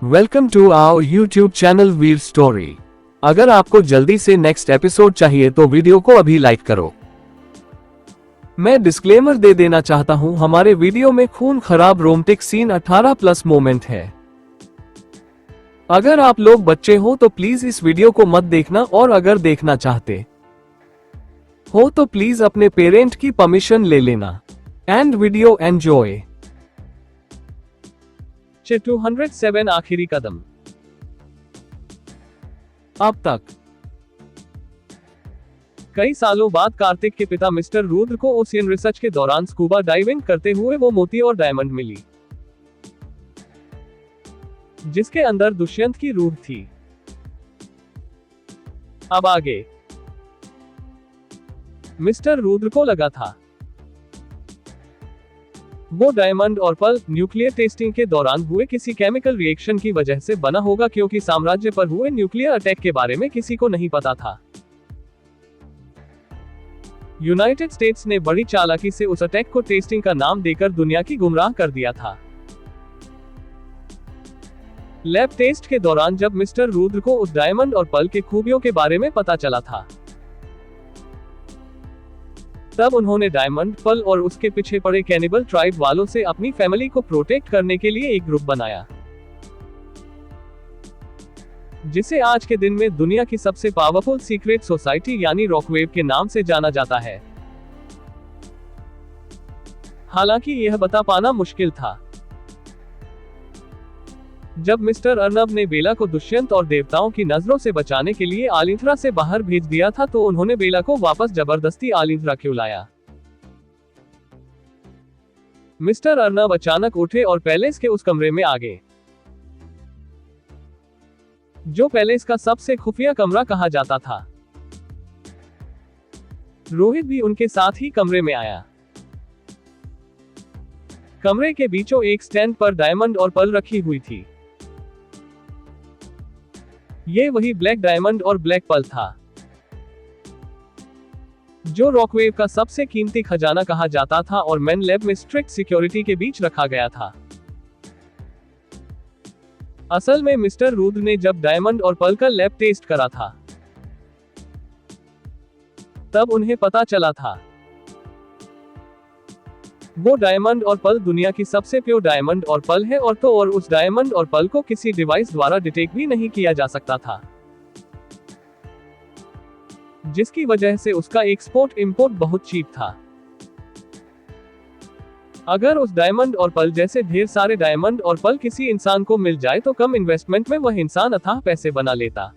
Welcome to our YouTube channel Veer Story. अगर आपको जल्दी से नेक्स्ट एपिसोड चाहिए तो वीडियो को अभी लाइक करो। मैं डिस्क्लेमर दे देना चाहता हूं, हमारे वीडियो में खून खराब रोमांटिक सीन 18+ मोमेंट है। अगर आप लोग बच्चे हो तो प्लीज इस वीडियो को मत देखना, और अगर देखना चाहते हो तो प्लीज अपने पेरेंट की परमिशन ले लेना। And video enjoy. 207 आखिरी कदम। अब तक कई सालों बाद कार्तिक के पिता मिस्टर रुद्र को ओशियन रिसर्च के दौरान स्कूबा डाइविंग करते हुए वो मोती और डायमंड मिली, जिसके अंदर दुष्यंत की रूह थी। अब आगे मिस्टर रुद्र को लगा था वो डायमंड और पर्ल न्यूक्लियर टेस्टिंग के दौरान हुए किसी केमिकल रिएक्शन की वजह से बना होगा, क्योंकि साम्राज्य पर हुए न्यूक्लियर अटैक के बारे में किसी को नहीं पता था। यूनाइटेड स्टेट्स ने बड़ी चालाकी से उस अटैक को टेस्टिंग का नाम देकर दुनिया की गुमराह कर दिया था। लैब टेस्ट के दौरान जब मिस्टर रुद्र को उस डायमंड और पर्ल के खूबियों के बारे में पता चला था, तब उन्होंने डायमंड, पर्ल और उसके पीछे पड़े कैनिबल ट्राइब वालों से अपनी फैमिली को प्रोटेक्ट करने के लिए एक ग्रुप बनाया, जिसे आज के दिन में दुनिया की सबसे पावरफुल सीक्रेट सोसाइटी यानी रॉकवेव के नाम से जाना जाता है। हालांकि यह बता पाना मुश्किल था। जब मिस्टर अर्नब ने बेला को दुष्यंत और देवताओं की नजरों से बचाने के लिए आलिंथरा से बाहर भेज दिया था, तो उन्होंने बेला को वापस जबरदस्ती आलिंथरा क्यों लाया? मिस्टर अर्नब अचानक उठे और पैलेस के उस कमरे में आ गए, जो पैलेस का सबसे खुफिया कमरा कहा जाता था। रोहित भी उनके साथ ही कमरे में आया। कमरे के बीचों एक स्टैंड पर डायमंड और पर्ल रखी हुई थी। ये वही ब्लैक डायमंड और ब्लैक पर्ल था, जो रॉकवेव का सबसे कीमती खजाना कहा जाता था और मैन लैब में स्ट्रिक्ट सिक्योरिटी के बीच रखा गया था। असल में मिस्टर रुद्र ने जब डायमंड और पर्ल का लैब टेस्ट करा था, तब उन्हें पता चला था वो डायमंड और पर्ल दुनिया की सबसे प्योर डायमंड और पर्ल है, और उस डायमंड और पर्ल को किसी डिवाइस द्वारा डिटेक्ट भी नहीं किया जा सकता था, जिसकी वजह से उसका एक्सपोर्ट इंपोर्ट बहुत चीप था। अगर उस डायमंड और पर्ल जैसे ढेर सारे डायमंड और पर्ल किसी इंसान को मिल जाए तो कम इन्वेस्टमेंट में वह इंसान अथाह पैसे बना लेता।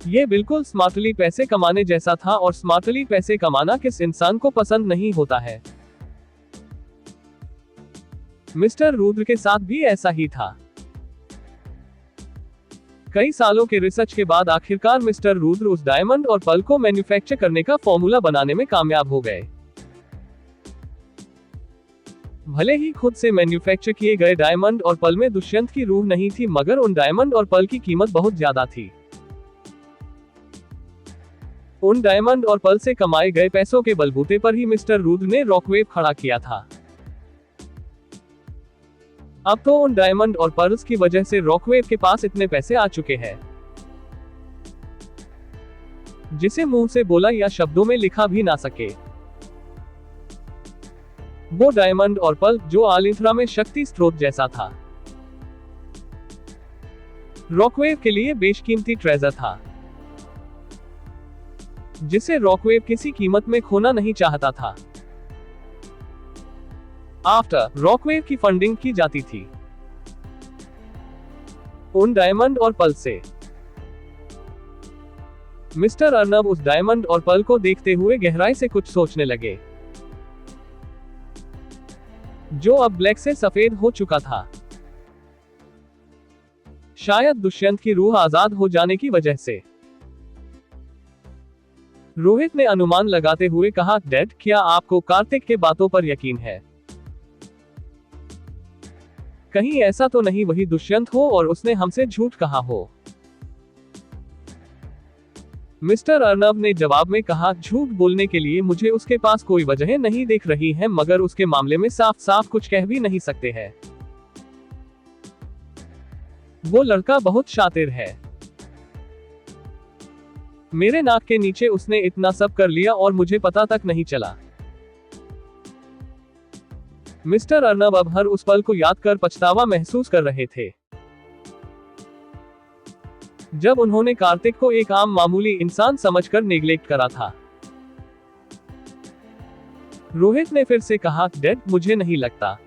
ये बिल्कुल स्मार्टली पैसे कमाने जैसा था, और स्मार्टली पैसे कमाना किस इंसान को पसंद नहीं होता है। मिस्टर रुद्र के साथ भी ऐसा ही था। कई सालों के रिसर्च के बाद आखिरकार मिस्टर रुद्र उस डायमंड और पर्ल को मैन्युफैक्चर करने का फॉर्मूला बनाने में कामयाब हो गए। भले ही खुद से मैन्युफैक्चर किए गए डायमंड और पर्ल में दुष्यंत की रूह नहीं थी, मगर उन डायमंड और पर्ल की कीमत बहुत ज्यादा थी। उन डायमंड और पर्ल से कमाए गए पैसों के बलबूते पर ही मिस्टर रुद्र ने रॉकवेव खड़ा किया था। अब तो उन डायमंड और पर्ल्स की वजह से रॉकवेव के पास इतने पैसे आ चुके हैं, जिसे मुंह से बोला या शब्दों में लिखा भी ना सके। वो डायमंड और पर्ल जो आलिंथरा में शक्ति स्रोत जैसा था, रॉकवेव के लिए बेशकीमती ट्रेजर था, जिसे रॉकवेव किसी कीमत में खोना नहीं चाहता था। आफ्टर रॉकवेव की फंडिंग की जाती थी उन डायमंड और पर्ल से। मिस्टर अर्नब उस डायमंड और पर्ल को देखते हुए गहराई से कुछ सोचने लगे, जो अब ब्लैक से सफेद हो चुका था। शायद दुष्यंत की रूह आजाद हो जाने की वजह से। रोहित ने अनुमान लगाते हुए कहा, डैड, क्या आपको कार्तिक के बातों पर यकीन है? कहीं ऐसा तो नहीं वही दुष्यंत हो और उसने हमसे झूठ कहा हो? मिस्टर अर्नब ने जवाब में कहा, झूठ बोलने के लिए मुझे उसके पास कोई वजह नहीं दिख रही है, मगर उसके मामले में साफ साफ कुछ कह भी नहीं सकते हैं। वो लड़का बहुत शातिर है। मेरे नाक के नीचे उसने इतना सब कर लिया और मुझे पता तक नहीं चला। मिस्टर अर्नब अब हर उस पल को याद कर पछतावा महसूस कर रहे थे, जब उन्होंने कार्तिक को एक आम मामूली इंसान समझकर नेग्लेक्ट करा था। रोहित ने फिर से कहा, डैड, मुझे नहीं लगता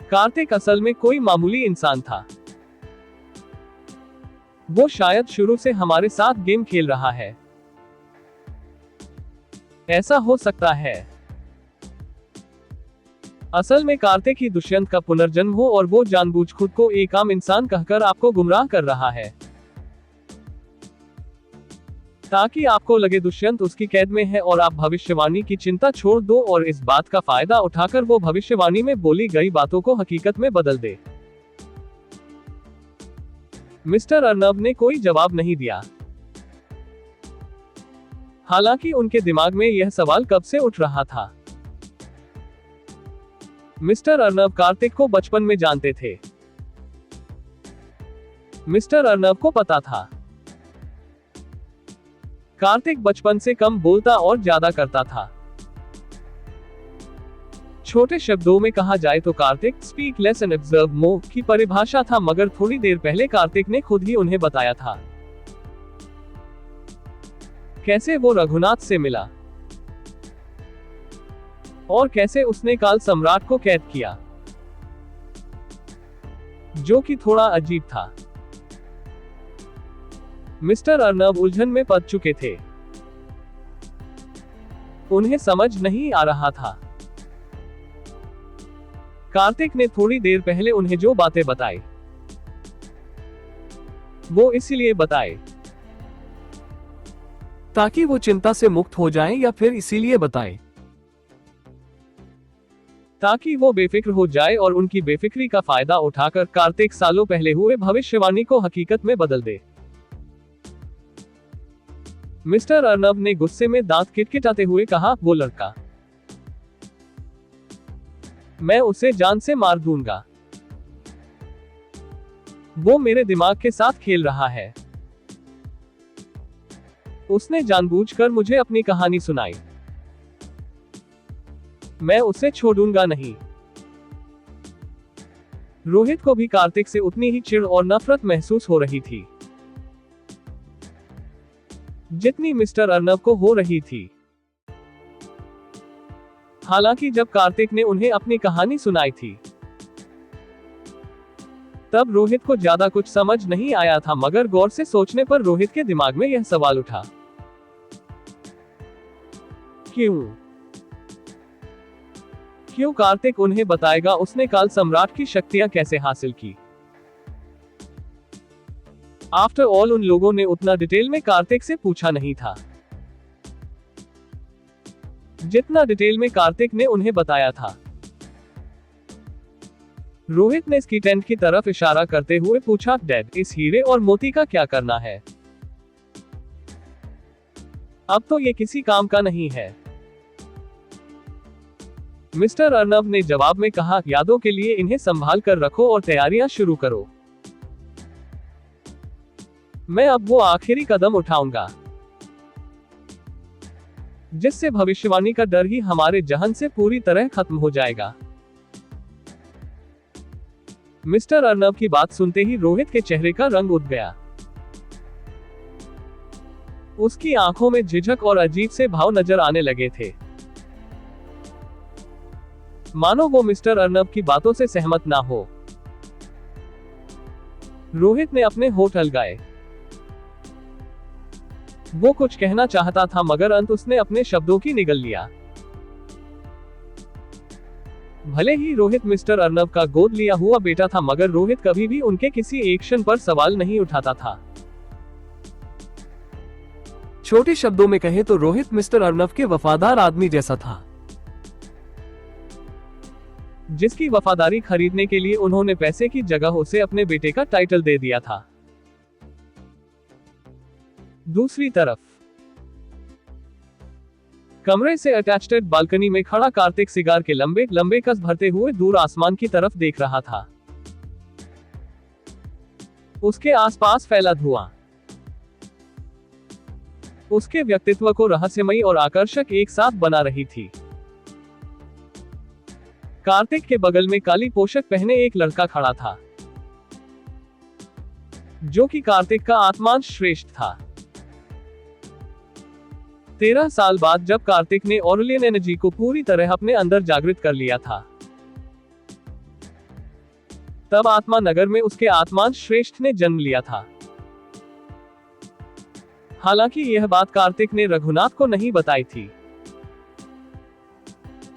कार्तिक असल में कोई मामूली इंसान था। वो शायद शुरू से हमारे साथ गेम खेल रहा है। ऐसा हो सकता है असल में कार्तिक ही दुष्यंत का पुनर्जन्म हो और वो जानबूझ खुद को एक आम इंसान कहकर आपको गुमराह कर रहा है, ताकि आपको लगे दुष्यंत उसकी कैद में है और आप भविष्यवाणी की चिंता छोड़ दो और इस बात का फायदा उठाकर वो भविष्यवाणी में बोली गई बातों को हकीकत में बदल दे। मिस्टर अर्नब ने कोई जवाब नहीं दिया। हालांकि उनके दिमाग में यह सवाल कब से उठ रहा था। मिस्टर अर्नब कार्तिक को बचपन में जानते थे। मिस्टर अर्नब को पता था कार्तिक बचपन से कम बोलता और ज्यादा करता था। छोटे शब्दों में कहा जाए तो Kartik speak less and observe more की परिभाषा था, मगर थोड़ी देर पहले कार्तिक ने खुद ही उन्हें बताया था कैसे वो रघुनाथ से मिला और कैसे उसने काल सम्राट को कैद किया, जो कि थोड़ा अजीब था। मिस्टर अर्नब उलझन में पड़ चुके थे। उन्हें समझ नहीं आ रहा था। कार्तिक ने थोड़ी देर पहले उन्हें जो बातें बताई, वो इसलिए बताए ताकि वो चिंता से मुक्त हो जाएं, या फिर इसीलिए बताए ताकि वो बेफिक्र हो जाए और उनकी बेफिक्री का फायदा उठाकर कार्तिक सालों पहले हुए भविष्यवाणी को हकीकत में बदल दे। मिस्टर अर्नब ने गुस्से में दांत किटकिटाते हुए कहा, वो लड़का, मैं उसे जान से मार दूंगा। वो मेरे दिमाग के साथ खेल रहा है। उसने जानबूझकर मुझे अपनी कहानी सुनाई। मैं उसे छोड़ूंगा नहीं। रोहित को भी कार्तिक से उतनी ही चिढ़ और नफरत महसूस हो रही थी जितनी मिस्टर अर्नब को हो रही थी। हालांकि जब कार्तिक ने उन्हें अपनी कहानी सुनाई थी तब रोहित को ज्यादा कुछ समझ नहीं आया था, मगर गौर से सोचने पर रोहित के दिमाग में यह सवाल उठा, क्यों कार्तिक उन्हें बताएगा उसने काल सम्राट की शक्तियां कैसे हासिल की। आफ्टर ऑल उन लोगों ने उतना डिटेल में कार्तिक से पूछा नहीं था जितना डिटेल में कार्तिक ने उन्हें बताया था। रोहित ने इसकी टेंट की तरफ इशारा करते हुए पूछा, डैड, इस हीरे और मोती का क्या करना है? अब तो ये किसी काम का नहीं है। मिस्टर अर्नब ने जवाब में कहा, यादों के लिए इन्हें संभाल कर रखो और तैयारियां शुरू करो। मैं अब वो आखिरी कदम उठाऊंगा जिससे भविष्यवाणी का डर ही हमारे जहन से पूरी तरह खत्म हो जाएगा। मिस्टर अर्नब की बात सुनते ही रोहित के चेहरे का रंग उठ गया। उसकी आंखों में झिझक और अजीब से भाव नजर आने लगे थे, मानो वो मिस्टर अर्नब की बातों से सहमत ना हो। रोहित ने अपने होठ अलगाए। वो कुछ कहना चाहता था, मगर अंत उसने अपने शब्दों की निगल लिया। भले ही रोहित मिस्टर अर्नब का गोद लिया हुआ बेटा था, मगर रोहित कभी भी उनके किसी एक्शन पर सवाल नहीं उठाता था। छोटे शब्दों में कहे तो रोहित मिस्टर अर्नब के वफादार आदमी जैसा था, जिसकी वफादारी खरीदने के लिए उन्होंने पैसे की जगह उसे अपने बेटे का टाइटल दे दिया था। दूसरी तरफ कमरे से अटैच्ड बालकनी में खड़ा कार्तिक सिगार के लंबे लंबे कस भरते हुए दूर आसमान की तरफ देख रहा था। उसके आसपास फैला धुआं उसके व्यक्तित्व को रहस्यमयी और आकर्षक एक साथ बना रही थी। कार्तिक के बगल में काली पोशाक पहने एक लड़का खड़ा था, जो कि कार्तिक का आत्मांश श्रेष्ठ था। 13 साल बाद जब कार्तिक ने ऑरलियन एनर्जी को पूरी तरह अपने अंदर जागृत कर लिया था, तब आत्मा नगर में उसके आत्मांश श्रेष्ठ ने जन्म लिया था। हालांकि यह बात कार्तिक ने रघुनाथ को नहीं बताई थी।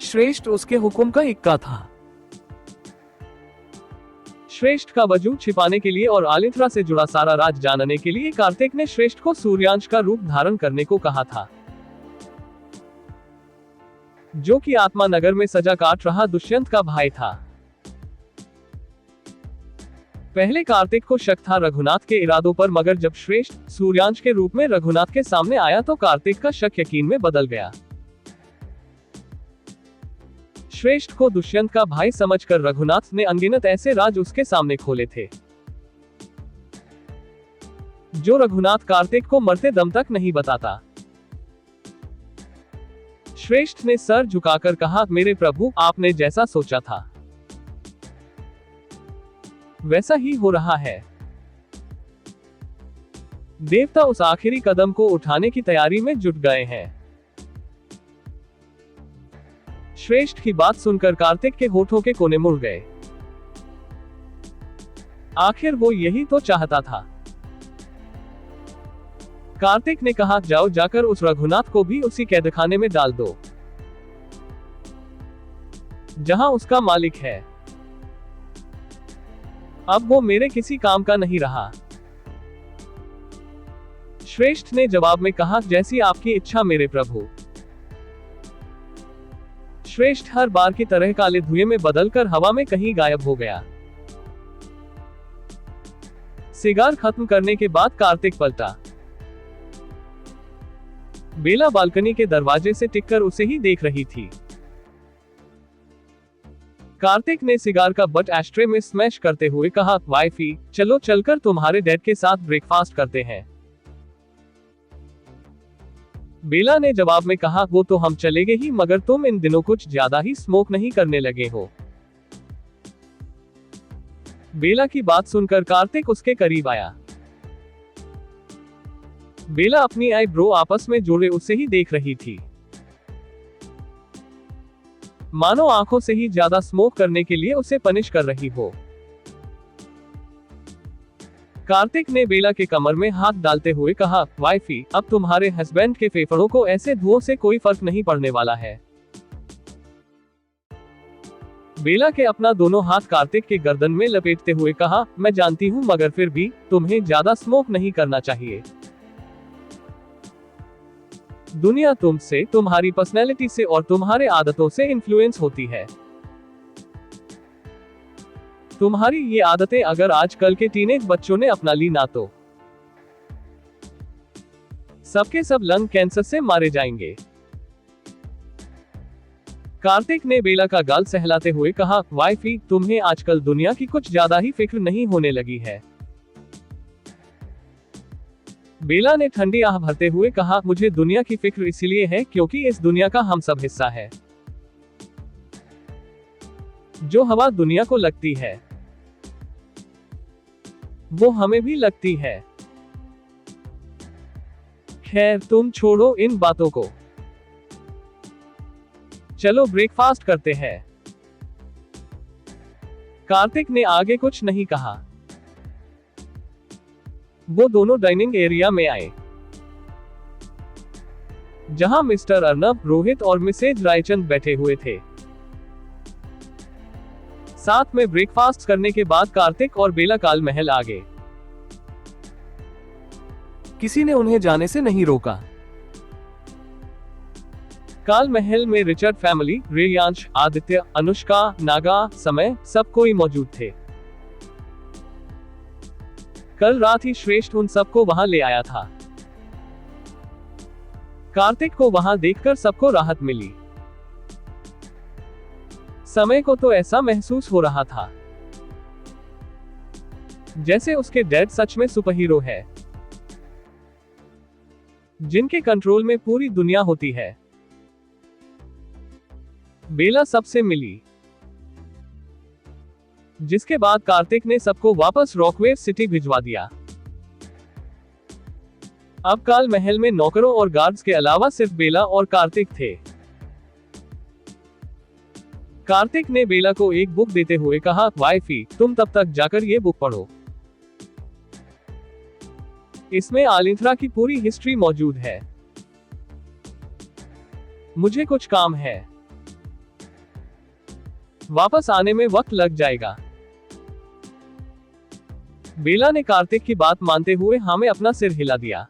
श्रेष्ठ उसके हुक्म का इक्का था। श्रेष्ठ का वजूद छिपाने के लिए और आलिथरा से जुड़ा सारा राज जानने के लिए कार्तिक ने श्रेष्ठ को सूर्यांश का रूप धारण करने को कहा था, जो कि आत्मा नगर में सजा काट रहा दुष्यंत का भाई था। पहले कार्तिक को शक था रघुनाथ के इरादों पर, मगर जब श्रेष्ठ सूर्यांश के रूप में रघुनाथ के सामने आया तो कार्तिक का शक यकीन में बदल गया। श्रेष्ठ को दुष्यंत का भाई समझकर रघुनाथ ने अनगिनत ऐसे राज उसके सामने खोले थे, जो रघुनाथ कार्तिक को मरते दम तक नहीं बताता। श्रेष्ठ ने सर झुकाकर कहा, मेरे प्रभु, आपने जैसा सोचा था वैसा ही हो रहा है। देवता उस आखिरी कदम को उठाने की तैयारी में जुट गए हैं। श्रेष्ठ की बात सुनकर कार्तिक के होठों के कोने मुड़ गए। आखिर वो यही तो चाहता था। कार्तिक ने कहा, जाओ जाकर उस रघुनाथ को भी उसी कैदखाने में डाल दो जहां उसका मालिक है। अब वो मेरे किसी काम का नहीं रहा। श्रेष्ठ ने जवाब में कहा, जैसी आपकी इच्छा मेरे प्रभु। श्रेष्ठ हर बार की तरह काले धुएं में बदलकर हवा में कहीं गायब हो गया। सिगार खत्म करने के बाद कार्तिक पलटा। बेला बालकनी के दरवाजे से टिककर उसे ही देख रही थी। कार्तिक ने सिगार का बट एस्ट्रे में स्मैश करते हुए कहा, वाइफी, चलो चलकर तुम्हारे डैड के साथ ब्रेकफास्ट करते हैं। बेला ने जवाब में कहा, वो तो हम चलेंगे ही, मगर तुम इन दिनों कुछ ज्यादा ही स्मोक नहीं करने लगे हो। बेला की बात सुनकर कार्तिक उसके करीब आया। बेला अपनी आईब्रो आपस में जोड़े उसे ही देख रही थी, मानो आंखों से ही ज्यादा स्मोक करने के लिए उसे पनिश कर रही हो। कार्तिक ने बेला के कमर में हाथ डालते हुए कहा, वाइफी, अब तुम्हारे हस्बैंड के फेफड़ों को ऐसे धुओं से कोई फर्क नहीं पड़ने वाला है। बेला के अपना दोनों हाथ कार्तिक के गर्दन में लपेटते हुए कहा, मैं जानती हूँ, मगर फिर भी तुम्हें ज्यादा स्मोक नहीं करना चाहिए। दुनिया तुमसे, तुम्हारी पर्सनैलिटी से और तुम्हारे आदतों से इन्फ्लुएंस होती है। तुम्हारी ये आदतें अगर आजकल के टीनेज बच्चों ने अपना ली ना तो सबके सब लंग कैंसर से मारे जाएंगे। कार्तिक ने बेला का गाल सहलाते हुए कहा, वाइफी, तुम्हें आजकल दुनिया की कुछ ज्यादा ही फिक्र नहीं होने लगी है। बेला ने ठंडी आह भरते हुए कहा, मुझे दुनिया की फिक्र इसलिए है क्योंकि इस दुनिया का हम सब हिस्सा है। जो हवा दुनिया को लगती है वो हमें भी लगती है। खैर, तुम छोड़ो इन बातों को, चलो ब्रेकफास्ट करते हैं। कार्तिक ने आगे कुछ नहीं कहा। वो दोनों डाइनिंग एरिया में आए, जहां मिस्टर अर्नब, रोहित और मिसेज रायचंद बैठे हुए थे। साथ में ब्रेकफास्ट करने के बाद कार्तिक और बेला काल महल आ गए। किसी ने उन्हें जाने से नहीं रोका। काल महल में रिचर्ड फैमिली, रेयांश, आदित्य, अनुष्का, नागा, समय, सब कोई मौजूद थे। कल रात ही श्रेष्ठ उन सबको वहां ले आया था। कार्तिक को वहां देखकर सबको राहत मिली। समय को तो ऐसा महसूस हो रहा था जैसे उसके डैड सच में सुपर हीरो है, जिनके कंट्रोल में पूरी दुनिया होती है। बेला सबसे मिली, जिसके बाद कार्तिक ने सबको वापस रॉकवेव सिटी भिजवा दिया। अब काल महल में नौकरों और गार्ड्स के अलावा सिर्फ बेला और कार्तिक थे। कार्तिक ने बेला को एक बुक देते हुए कहा, वाइफी, तुम तब तक जाकर ये बुक पढ़ो। इसमें आलिंथरा की पूरी हिस्ट्री मौजूद है। मुझे कुछ काम है, वापस आने में वक्त लग जाएगा। बेला ने कार्तिक की बात मानते हुए हाँ में अपना सिर हिला दिया।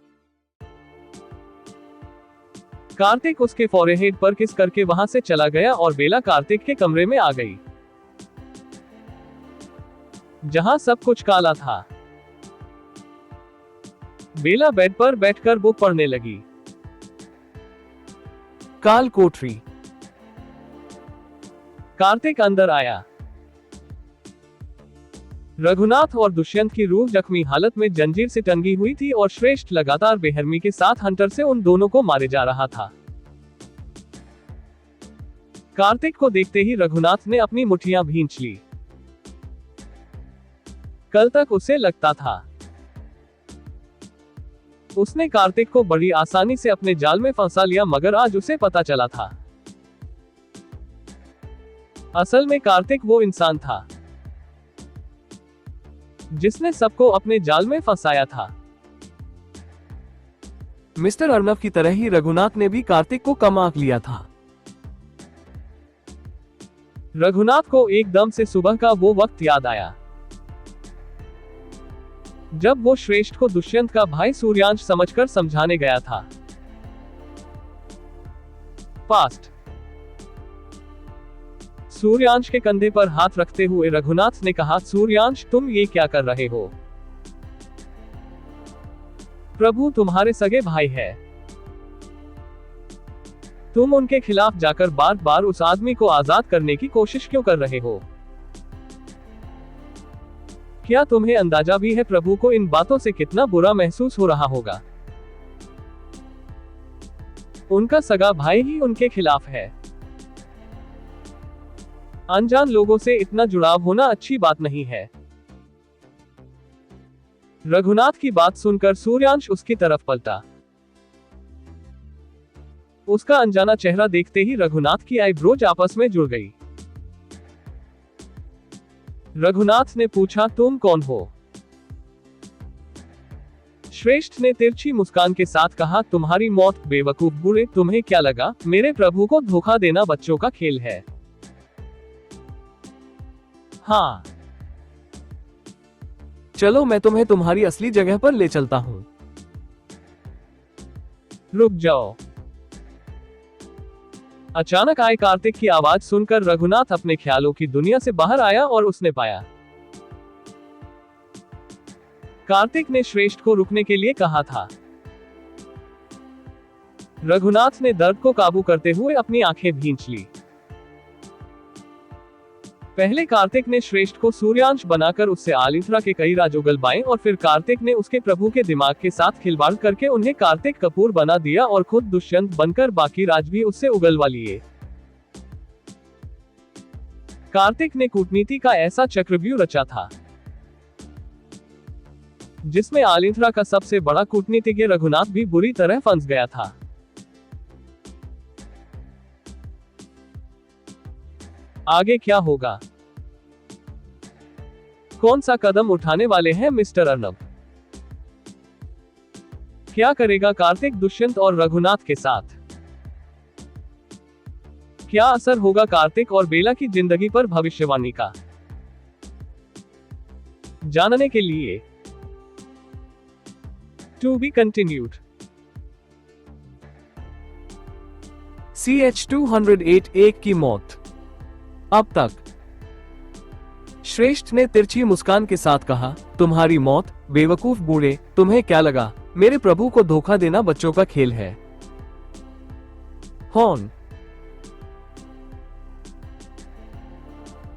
कार्तिक उसके फॉरहेड पर किस करके वहां से चला गया और बेला कार्तिक के कमरे में आ गई, जहां सब कुछ काला था। बेला बेड पर बैठकर बुक पढ़ने लगी। काल कोठरी। कार्तिक अंदर आया। रघुनाथ और दुष्यंत की रूह जख्मी हालत में जंजीर से टंगी हुई थी और श्रेष्ठ लगातार बेरहमी के साथ हंटर से उन दोनों को मारे जा रहा था। कार्तिक को देखते ही रघुनाथ ने अपनी मुट्ठियां भींच ली। कल तक उसे लगता था उसने कार्तिक को बड़ी आसानी से अपने जाल में फंसा लिया, मगर आज उसे पता चला था असल में कार्तिक वो इंसान था जिसने सबको अपने जाल में फंसाया था। मिस्टर अर्नव की तरह ही रघुनाथ ने भी कार्तिक को कम आंक लिया था। रघुनाथ को एकदम से सुबह का वो वक्त याद आया जब वो श्रेष्ठ को दुष्यंत का भाई सूर्यांश समझकर समझाने गया था। पास्ट। सूर्यांश के कंधे पर हाथ रखते हुए रघुनाथ ने कहा, सूर्यांश, तुम ये क्या कर रहे हो? प्रभु तुम्हारे सगे भाई है, तुम उनके खिलाफ जाकर बार बार उस आदमी को आजाद करने की कोशिश क्यों कर रहे हो? क्या तुम्हें अंदाजा भी है प्रभु को इन बातों से कितना बुरा महसूस हो रहा होगा? उनका सगा भाई ही उनके खिलाफ है। अनजान लोगों से इतना जुड़ाव होना अच्छी बात नहीं है। रघुनाथ की बात सुनकर सूर्यांश उसकी तरफ पलटा। उसका अनजाना चेहरा देखते ही रघुनाथ की आईब्रोज आपस में जुड़ गई। रघुनाथ ने पूछा, तुम कौन हो? श्रेष्ठ ने तिरछी मुस्कान के साथ कहा, तुम्हारी मौत, बेवकूफ बूढ़े, तुम्हें क्या लगा मेरे प्रभु को धोखा देना बच्चों का खेल है? हाँ, चलो मैं तुम्हें तुम्हारी असली जगह पर ले चलता हूं। रुक जाओ। अचानक आए कार्तिक की आवाज सुनकर रघुनाथ अपने ख्यालों की दुनिया से बाहर आया और उसने पाया कार्तिक ने श्रेष्ठ को रुकने के लिए कहा था। रघुनाथ ने दर्द को काबू करते हुए अपनी आंखें भींच ली। पहले कार्तिक ने श्रेष्ठ को सूर्यांश बनाकर उससे आलिंथरा के कई राज उगलवाए और फिर कार्तिक ने उसके प्रभु के दिमाग के साथ खिलवाड़ करके उन्हें कार्तिक कपूर बना दिया और खुद दुष्यंत बनकर बाकी राज भी उससे उगलवा लिए। कार्तिक ने कूटनीति का ऐसा चक्रव्यूह रचा था जिसमें आलिंथरा का सबसे बड़ा कूटनीतिज्ञ रघुनाथ भी बुरी तरह फंस गया था। आगे क्या होगा? कौन सा कदम उठाने वाले हैं मिस्टर अर्नब? क्या करेगा कार्तिक दुष्यंत और रघुनाथ के साथ? क्या असर होगा कार्तिक और बेला की जिंदगी पर भविष्यवाणी का? जानने के लिए टू बी कंटिन्यूड। CH-208 एक की मौत। अब तक। श्रेष्ठ ने तिरछी मुस्कान के साथ कहा, तुम्हारी मौत, बेवकूफ बूढ़े, तुम्हें क्या लगा मेरे प्रभु को धोखा देना बच्चों का खेल है? हॉर्न।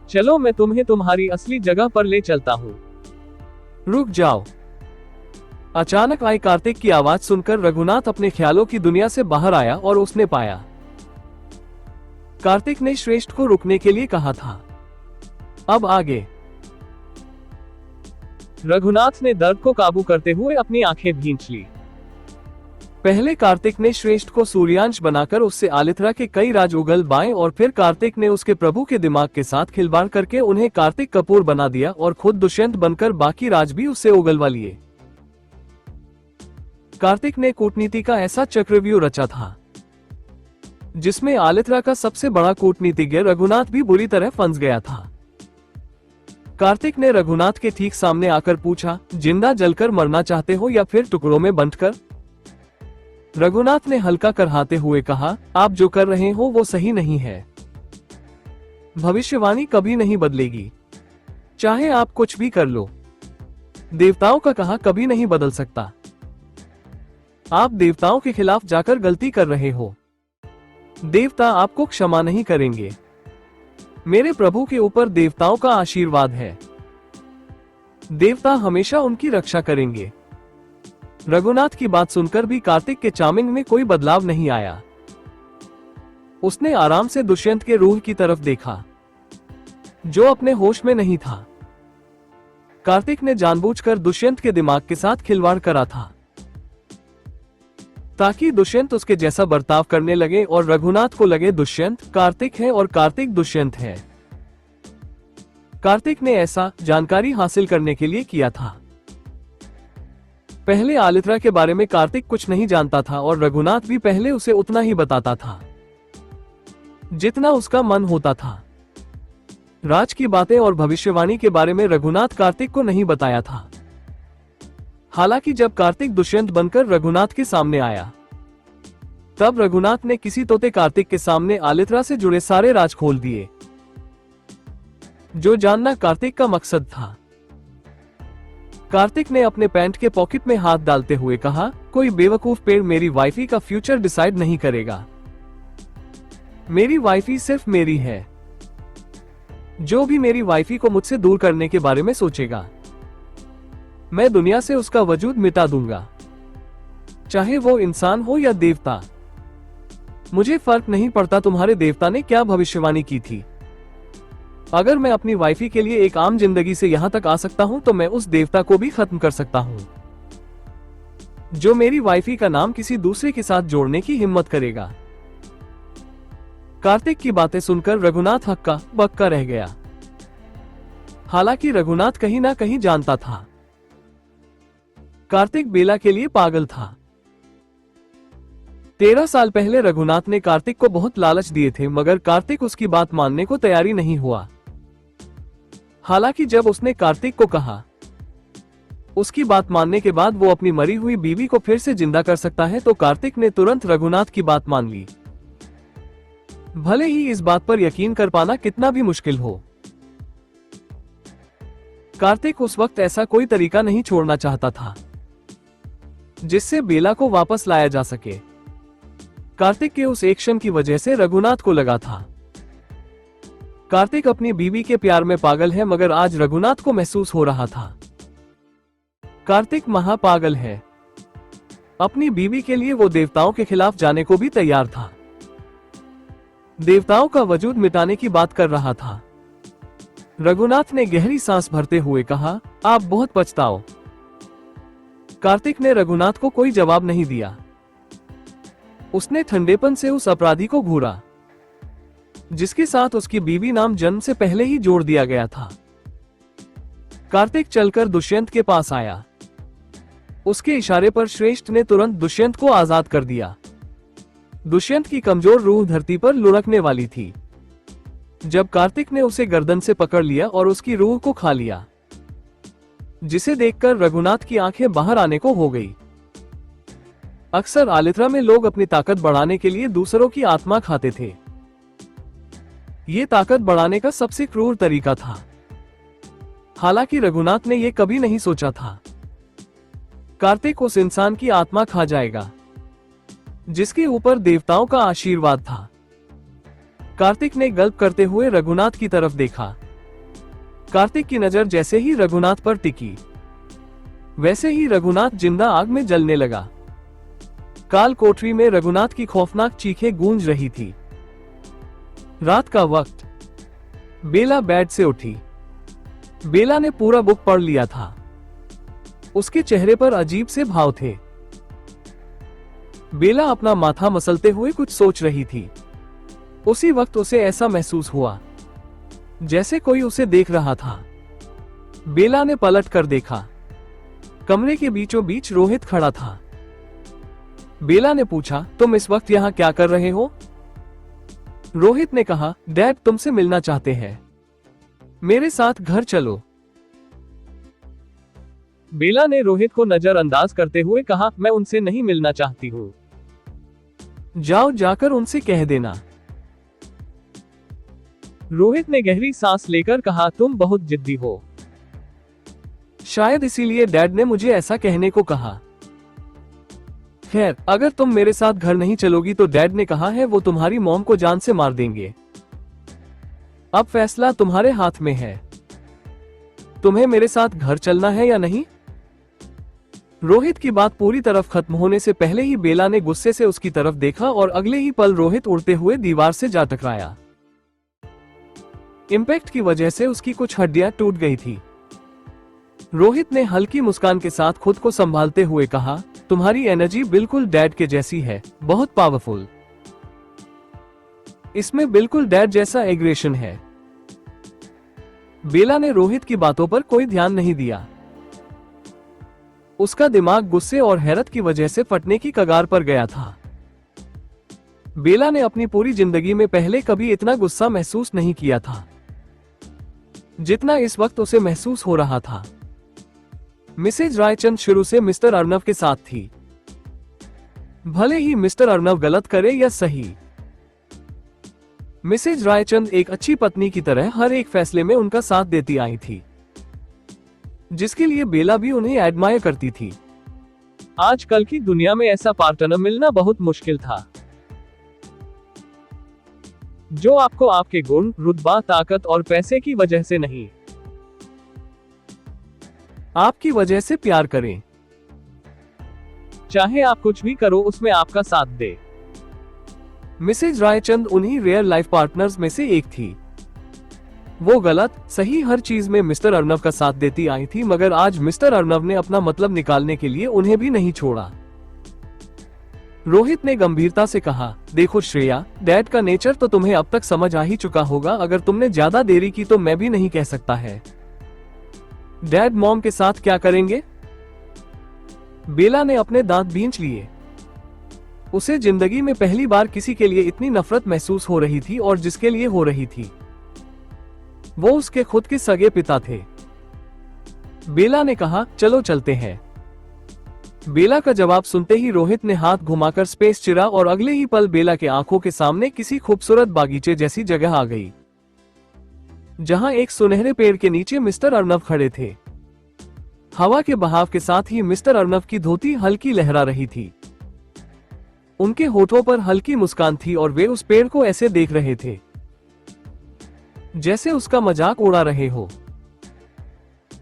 चलो मैं तुम्हें तुम्हारी असली जगह पर ले चलता हूं। रुक जाओ। अचानक आई कार्तिक की आवाज सुनकर रघुनाथ अपने ख्यालों की दुनिया से बाहर आया और उसने पाया कार्तिक ने श्रेष्ठ को रुकने के लिए कहा था। अब आगे। रघुनाथ ने दर्द को काबू करते हुए अपनी आंखें भींच ली। पहले कार्तिक ने श्रेष्ठ को सूर्यांश बनाकर उससे आलित्रा के कई राज उगलवाए और फिर कार्तिक ने उसके प्रभु के दिमाग के साथ खिलवाड़ करके उन्हें कार्तिक कपूर बना दिया और खुद दुष्यंत बनकर बाकी राज भी उससे उगलवा लिए। कार्तिक ने कूटनीति का ऐसा चक्रव्यूह रचा था जिसमें आलित्रा का सबसे बड़ा कूटनीतिज्ञ रघुनाथ भी बुरी तरह फंस गया था। कार्तिक ने रघुनाथ के ठीक सामने आकर पूछा, जिंदा जलकर मरना चाहते हो या फिर टुकड़ों में बंटकर? रघुनाथ ने हल्का करहाते हुए कहा, आप जो कर रहे हो वो सही नहीं है। भविष्यवाणी कभी नहीं बदलेगी, चाहे आप कुछ भी कर लो। देवताओं का कहा कभी नहीं बदल सकता। आप देवताओं के खिलाफ जाकर गलती कर रहे हो। देवता आपको क्षमा नहीं करेंगे। मेरे प्रभु के ऊपर देवताओं का आशीर्वाद है। देवता हमेशा उनकी रक्षा करेंगे। रघुनाथ की बात सुनकर भी कार्तिक के चार्मिंग में कोई बदलाव नहीं आया। उसने आराम से दुष्यंत के रूह की तरफ देखा, जो अपने होश में नहीं था। कार्तिक ने जानबूझकर दुष्यंत के दिमाग के साथ खिलवाड़ करा था ताकि दुष्यंत उसके जैसा बर्ताव करने लगे और रघुनाथ को लगे दुष्यंत कार्तिक है और कार्तिक दुष्यंत है। कार्तिक ने ऐसा जानकारी हासिल करने के लिए किया था। पहले आलित्रा के बारे में कार्तिक कुछ नहीं जानता था और रघुनाथ भी पहले उसे उतना ही बताता था जितना उसका मन होता था। राज की बातें और भविष्यवाणी के बारे में रघुनाथ कार्तिक को नहीं बताया था। हालांकि जब कार्तिक दुष्यंत बनकर रघुनाथ के सामने आया, तब रघुनाथ ने किसी तोते कार्तिक के सामने आलित्रा से जुड़े सारे राज खोल दिए, जो जानना कार्तिक का मकसद था। कार्तिक ने अपने पैंट के पॉकेट में हाथ डालते हुए कहा, कोई बेवकूफ पेड़ मेरी वाइफी का फ्यूचर डिसाइड नहीं करेगा। मेरी वाइफी सिर्फ मेरी है। जो भी मेरी वाइफी को मुझसे दूर करने के बारे में सोचेगा, मैं दुनिया से उसका वजूद मिटा दूंगा, चाहे वो इंसान हो या देवता। मुझे फर्क नहीं पड़ता तुम्हारे देवता ने क्या भविष्यवाणी की थी। अगर मैं अपनी वाइफी के लिए एक आम जिंदगी से यहां तक आ सकता हूं तो मैं उस देवता को भी खत्म कर सकता हूं जो मेरी वाइफी का नाम किसी दूसरे के साथ जोड़ने की हिम्मत करेगा। कार्तिक की बातें सुनकर रघुनाथ हक्का बक्का रह गया। हालांकि रघुनाथ कहीं ना कहीं जानता था कार्तिक बेला के लिए पागल था। 13 साल पहले रघुनाथ ने कार्तिक को बहुत लालच दिए थे, मगर कार्तिक उसकी बात मानने को तैयारी नहीं हुआ। हालांकि जब उसने कार्तिक को कहा उसकी बात मानने के बाद वो अपनी मरी हुई बीवी को फिर से जिंदा कर सकता है, तो कार्तिक ने तुरंत रघुनाथ की बात मान ली, भले ही इस बात पर यकीन कर पाना कितना भी मुश्किल हो। कार्तिक उस वक्त ऐसा कोई तरीका नहीं छोड़ना चाहता था जिससे बेला को वापस लाया जा सके। कार्तिक के उस एक्शन की वजह से रघुनाथ को लगा था कार्तिक अपनी बीवी के प्यार में पागल है, मगर आज रघुनाथ को महसूस हो रहा था कार्तिक महापागल है। अपनी बीवी के लिए वो देवताओं के खिलाफ जाने को भी तैयार था, देवताओं का वजूद मिटाने की बात कर रहा था। रघुनाथ ने गहरी सांस भरते हुए कहा, आप बहुत पछताओ। कार्तिक ने रघुनाथ को कोई जवाब नहीं दिया। उसने ठंडेपन से उस अपराधी को घूरा जिसके साथ उसकी बीवी नाम जन्म से पहले ही जोड़ दिया गया था। कार्तिक चलकर दुष्यंत के पास आया। उसके इशारे पर श्रेष्ठ ने तुरंत दुष्यंत को आजाद कर दिया। दुष्यंत की कमजोर रूह धरती पर लुढ़कने वाली थी जब कार्तिक ने उसे गर्दन से पकड़ लिया और उसकी रूह को खा लिया, जिसे देखकर रघुनाथ की आंखें बाहर आने को हो गई। अक्सर आलित्रा में लोग अपनी ताकत बढ़ाने के लिए दूसरों की आत्मा खाते थे। ये ताकत बढ़ाने का सबसे क्रूर तरीका था। हालांकि रघुनाथ ने यह कभी नहीं सोचा था कार्तिक उस इंसान की आत्मा खा जाएगा जिसके ऊपर देवताओं का आशीर्वाद था। कार्तिक ने गल्प करते हुए रघुनाथ की तरफ देखा। कार्तिक की नजर जैसे ही रघुनाथ पर टिकी, वैसे ही रघुनाथ जिंदा आग में जलने लगा। काल कोठरी में रघुनाथ की खौफनाक चीखें गूंज रही थी। रात का वक्त। बेला बेड से उठी। बेला ने पूरा बुक पढ़ लिया था। उसके चेहरे पर अजीब से भाव थे। बेला अपना माथा मसलते हुए कुछ सोच रही थी। उसी वक्त उसे ऐसा महसूस हुआ जैसे कोई उसे देख रहा था। बेला ने पलट कर देखा। कमरे के बीचों बीच रोहित खड़ा था। बेला ने पूछा, तुम इस वक्त यहां क्या कर रहे हो? रोहित ने कहा, डैड तुमसे मिलना चाहते हैं, मेरे साथ घर चलो। बेला ने रोहित को नजरअंदाज करते हुए कहा, मैं उनसे नहीं मिलना चाहती हूं। जाओ जाकर उनसे कह देना। रोहित ने गहरी सांस लेकर कहा, तुम बहुत जिद्दी हो। शायद इसीलिए डैड ने मुझे ऐसा कहने को कहा। खैर, अगर तुम मेरे साथ घर नहीं चलोगी तो डैड ने कहा है वो तुम्हारी मॉम को जान से मार देंगे। अब फैसला तुम्हारे हाथ में है। तुम्हें मेरे साथ घर चलना है या नहीं? रोहित की बात पूरी तरफ खत्म होने से पहले ही बेला ने गुस्से से उसकी तरफ देखा और अगले ही पल रोहित उड़ते हुए दीवार से जा टकराया। इम्पैक्ट की वजह से उसकी कुछ हड्डियां टूट गई थी। रोहित ने हल्की मुस्कान के साथ खुद को संभालते हुए कहा, तुम्हारी एनर्जी बिल्कुल डैड के जैसी है, बहुत पावरफुल। इसमें बिल्कुल डैड जैसा एग्रेशन है। बेला ने रोहित की बातों पर कोई ध्यान नहीं दिया। उसका दिमाग गुस्से और हैरत की वजह से फटने की कगार पर गया था। बेला ने अपनी पूरी जिंदगी में पहले कभी इतना गुस्सा महसूस नहीं किया था जितना इस वक्त उसे महसूस हो रहा था। मिसेज रायचंद शुरू से मिस्टर अर्नव के साथ थी। भले ही मिस्टर अर्नव गलत करे या सही, मिसेज रायचंद एक अच्छी पत्नी की तरह हर एक फैसले में उनका साथ देती आई थी, जिसके लिए बेला भी उन्हें एडमायर करती थी। आजकल की दुनिया में ऐसा पार्टनर मिलना बहुत मुश्किल था जो आपको आपके गुण, रुतबा, ताकत और पैसे की वजह से नहीं, आपकी वजह से प्यार करें। चाहे आप कुछ भी करो उसमें आपका साथ दे। मिसेज रायचंद उन्हीं रेयर लाइफ पार्टनर्स में से एक थी। वो गलत सही हर चीज में मिस्टर अर्नव का साथ देती आई थी, मगर आज मिस्टर अर्नव ने अपना मतलब निकालने के लिए उन्हें भी नहीं छोड़ा। रोहित ने गंभीरता से कहा, देखो श्रेया, डैड का नेचर तो तुम्हें अब तक समझ आ ही चुका होगा। अगर तुमने ज्यादा देरी की तो मैं भी नहीं कह सकता है। डैड मॉम के साथ क्या करेंगे? बेला ने अपने दांत भींच लिए। उसे जिंदगी में पहली बार किसी के लिए इतनी नफरत महसूस हो रही थी, और जिसके लिए हो रही थी वो उसके खुद के सगे पिता थे। बेला ने कहा, चलो चलते हैं। बेला का जवाब सुनते ही रोहित ने हाथ घुमाकर स्पेस चिरा और अगले ही पल बेला के आंखों के सामने किसी खूबसूरत बागीचे जैसी जगह आ गई, जहां एक सुनहरे पेड़ के नीचे मिस्टर अर्नव खड़े थे। हवा के बहाव के साथ ही मिस्टर अर्नव की धोती हल्की लहरा रही थी। उनके होठों पर हल्की मुस्कान थी और वे उस पेड़ को ऐसे देख रहे थे जैसे उसका मजाक उड़ा रहे हो।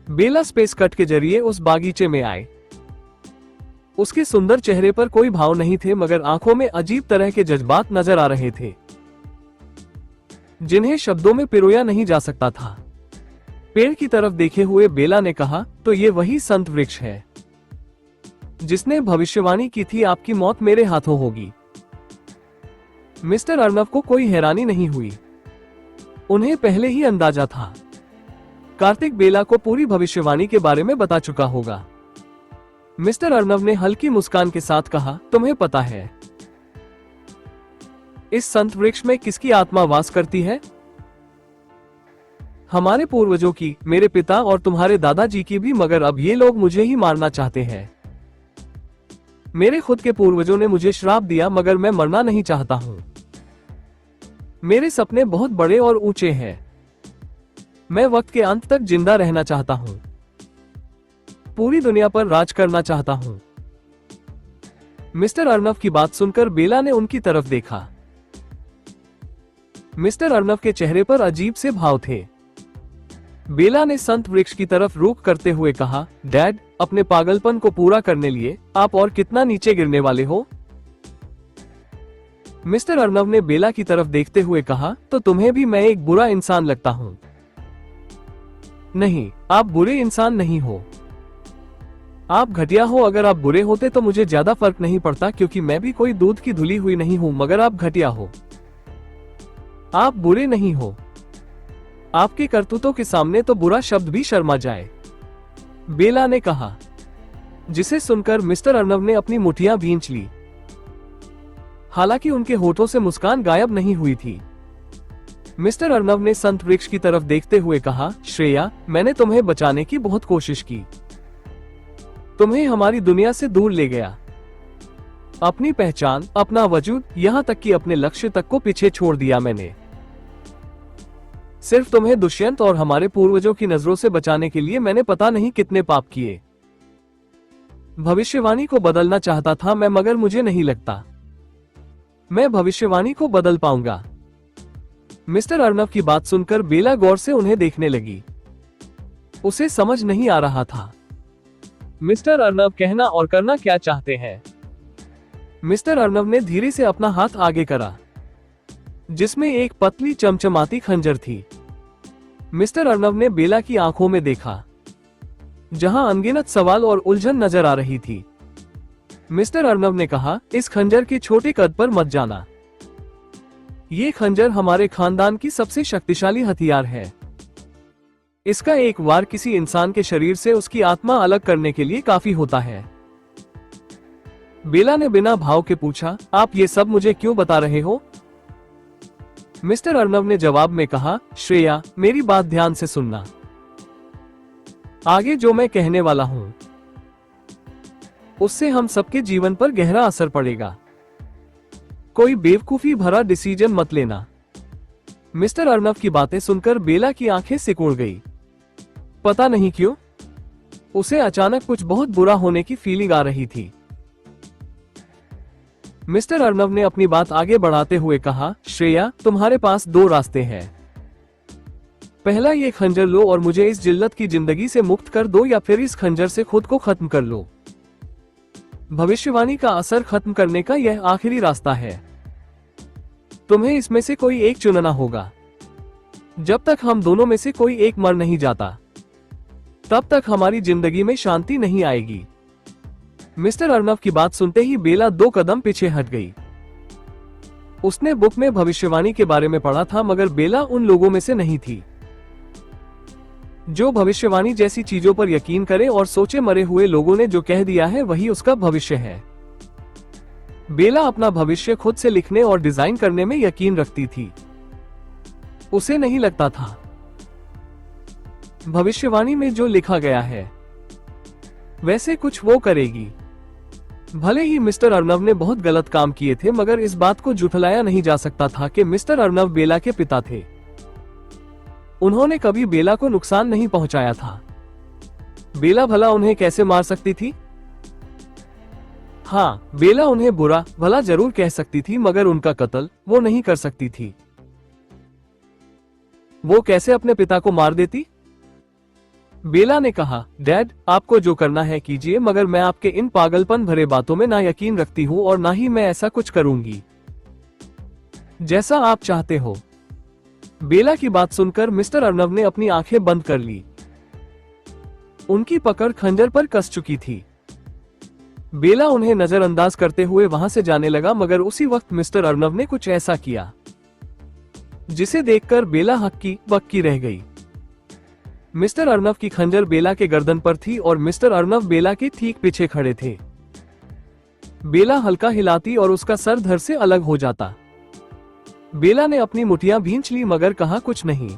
बेला स्पेस कट के जरिए उस बागीचे में आए। उसके सुंदर चेहरे पर कोई भाव नहीं थे, मगर आंखों में अजीब तरह के जज्बात नजर आ रहे थे जिन्हें शब्दों में पिरोया नहीं जा सकता था। पेड़ की तरफ देखे हुए बेला ने कहा, तो ये वही संत वृक्ष है जिसने भविष्यवाणी की थी आपकी मौत मेरे हाथों होगी। मिस्टर अर्नव को कोई हैरानी नहीं हुई। उन्हें पहले ही अंदाजा था कार्तिक बेला को पूरी भविष्यवाणी के बारे में बता चुका होगा। मिस्टर अर्नव ने हल्की मुस्कान के साथ कहा, तुम्हें पता है इस संत वृक्ष में किसकी आत्मा वास करती है? हमारे पूर्वजों की, मेरे पिता और तुम्हारे दादाजी की भी, मगर अब ये लोग मुझे ही मारना चाहते हैं। मेरे खुद के पूर्वजों ने मुझे श्राप दिया, मगर मैं मरना नहीं चाहता हूं। मेरे सपने बहुत बड़े और ऊंचे हैं। मैं वक्त के अंत तक जिंदा रहना चाहता हूं। पूरी दुनिया पर राज करना चाहता हूं। मिस्टर अर्नव की बात सुनकर बेला ने उनकी तरफ देखा। मिस्टर अर्नव के चेहरे पर अजीब से भाव थे। बेला ने संत वृक्ष की तरफ रुख करते हुए कहा, डैड, अपने पागलपन को पूरा करने लिए आप और कितना नीचे गिरने वाले हो। मिस्टर अर्नव ने बेला की तरफ देखते हुए कहा, तो तुम्हें भी मैं एक बुरा इंसान लगता हूं? नहीं, आप बुरे इंसान नहीं हो, आप घटिया हो। अगर आप बुरे होते तो मुझे ज्यादा फर्क नहीं पड़ता, क्योंकि मैं भी कोई दूध की धुली हुई नहीं हूं, मगर आप घटिया हो। आप बुरे नहीं हो, आपके करतूतों के सामने तो बुरा शब्द भी शर्मा जाए, बेला ने कहा, जिसे सुनकर मिस्टर अर्नव ने अपनी मुठियां भींच ली। हालांकि उनके होठों से मुस्कान गायब नहीं हुई थी। मिस्टर अर्नव ने संत वृक्ष की तरफ देखते हुए कहा, श्रेया, मैंने तुम्हें बचाने की बहुत कोशिश की, तुम्हें हमारी दुनिया से दूर ले गया, अपनी पहचान, अपना वजूद, यहां तक कि अपने लक्ष्य तक को पीछे छोड़ दिया मैंने, सिर्फ तुम्हें दुष्यंत और हमारे पूर्वजों की नजरों से बचाने के लिए मैंने पता नहीं कितने पाप किए। भविष्यवाणी को बदलना चाहता था मैं, मगर मुझे नहीं लगता मैं भविष्यवाणी को बदल पाऊंगा। मिस्टर अर्नव की बात सुनकर बेला गौर से उन्हें देखने लगी। उसे समझ नहीं आ रहा था मिस्टर अर्नव कहना और करना क्या चाहते हैं। मिस्टर अर्नव ने धीरे से अपना हाथ आगे करा, जिसमें एक पतली चमचमाती खंजर थी। मिस्टर अर्नव ने बेला की आंखों में देखा, जहां अनगिनत सवाल और उलझन नजर आ रही थी। मिस्टर अर्नव ने कहा, इस खंजर के छोटे कद पर मत जाना, ये खंजर हमारे खानदान की सबसे शक्तिशाली हथियार है। इसका एक वार किसी इंसान के शरीर से उसकी आत्मा अलग करने के लिए काफी होता है। बेला ने बिना भाव के पूछा, आप ये सब मुझे क्यों बता रहे हो? मिस्टर अर्नव ने जवाब में कहा, श्रेया, मेरी बात ध्यान से सुनना। आगे जो मैं कहने वाला हूं, उससे हम सबके जीवन पर गहरा असर पड़ेगा। कोई बेवकूफी भरा डिसीजन मत लेना। मिस्टर अर्नव की बातें सुनकर बेला की आंखें सिकुड़ गई। पता नहीं क्यों, उसे अचानक कुछ बहुत बुरा होने की फीलिंग आ रही थी। मिस्टर अर्नव ने अपनी बात आगे बढ़ाते हुए कहा, श्रेया, तुम्हारे पास दो रास्ते हैं। पहला, ये खंजर लो और मुझे इस जिल्लत की जिंदगी से मुक्त कर दो, या फिर इस खंजर से खुद को खत्म कर लो। भविष्यवाणी का असर खत्म करने का यह आखिरी रास्ता है। तुम्हें इसमें से कोई एक चुनना होगा। जब तक हम दोनों में से कोई एक मर नहीं जाता, तब तक हमारी जिंदगी में शांति नहीं आएगी। मिस्टर अर्नव की बात सुनते ही बेला 2 कदम पीछे हट गई। उसने बुक में भविष्यवाणी के बारे में पढ़ा था, मगर बेला उन लोगों में से नहीं थी जो भविष्यवाणी जैसी चीजों पर यकीन करे और सोचे मरे हुए लोगों ने जो कह दिया है वही उसका भविष्य है। बेला अपना भविष्य खुद से लिखने और डिजाइन करने में यकीन रखती थी। उसे नहीं लगता था भविष्यवाणी में जो लिखा गया है वैसे कुछ वो करेगी। भले ही मिस्टर अर्नव ने बहुत गलत काम किए थे, मगर इस बात को झुठलाया नहीं जा सकता था कि मिस्टर अर्नव बेला के पिता थे। उन्होंने कभी बेला को नुकसान नहीं पहुंचाया था। बेला भला उन्हें कैसे मार सकती थी? हाँ, बेला उन्हें बुरा भला जरूर कह सकती थी, मगर उनका कत्ल वो नहीं कर सकती थी। वो कैसे अपने पिता को मार देती? बेला ने कहा, डैड, आपको जो करना है कीजिए, मगर मैं आपके इन पागलपन भरे बातों में ना यकीन रखती हूँ और ना ही मैं ऐसा कुछ करूंगी। जैसा आप चाहते हो। बेला की बात सुनकर मिस्टर अर्नव ने अपनी आंखें बंद कर ली। उनकी पकड़ खंजर पर कस चुकी थी। बेला उन्हें नजरअंदाज करते हुए वहां से जाने लगा, मगर उसी वक्त मिस्टर अर्नव ने कुछ ऐसा किया जिसे देखकर बेला हक्की बक्की रह गई। मिस्टर अर्नव की खंजर बेला के गर्दन पर थी और मिस्टर अर्नव बेला के ठीक पीछे खड़े थे। बेला हल्का हिलाती और उसका सर धड़ से अलग हो जाता। बेला ने अपनी मुठियां भींच ली, मगर कहा कुछ नहीं।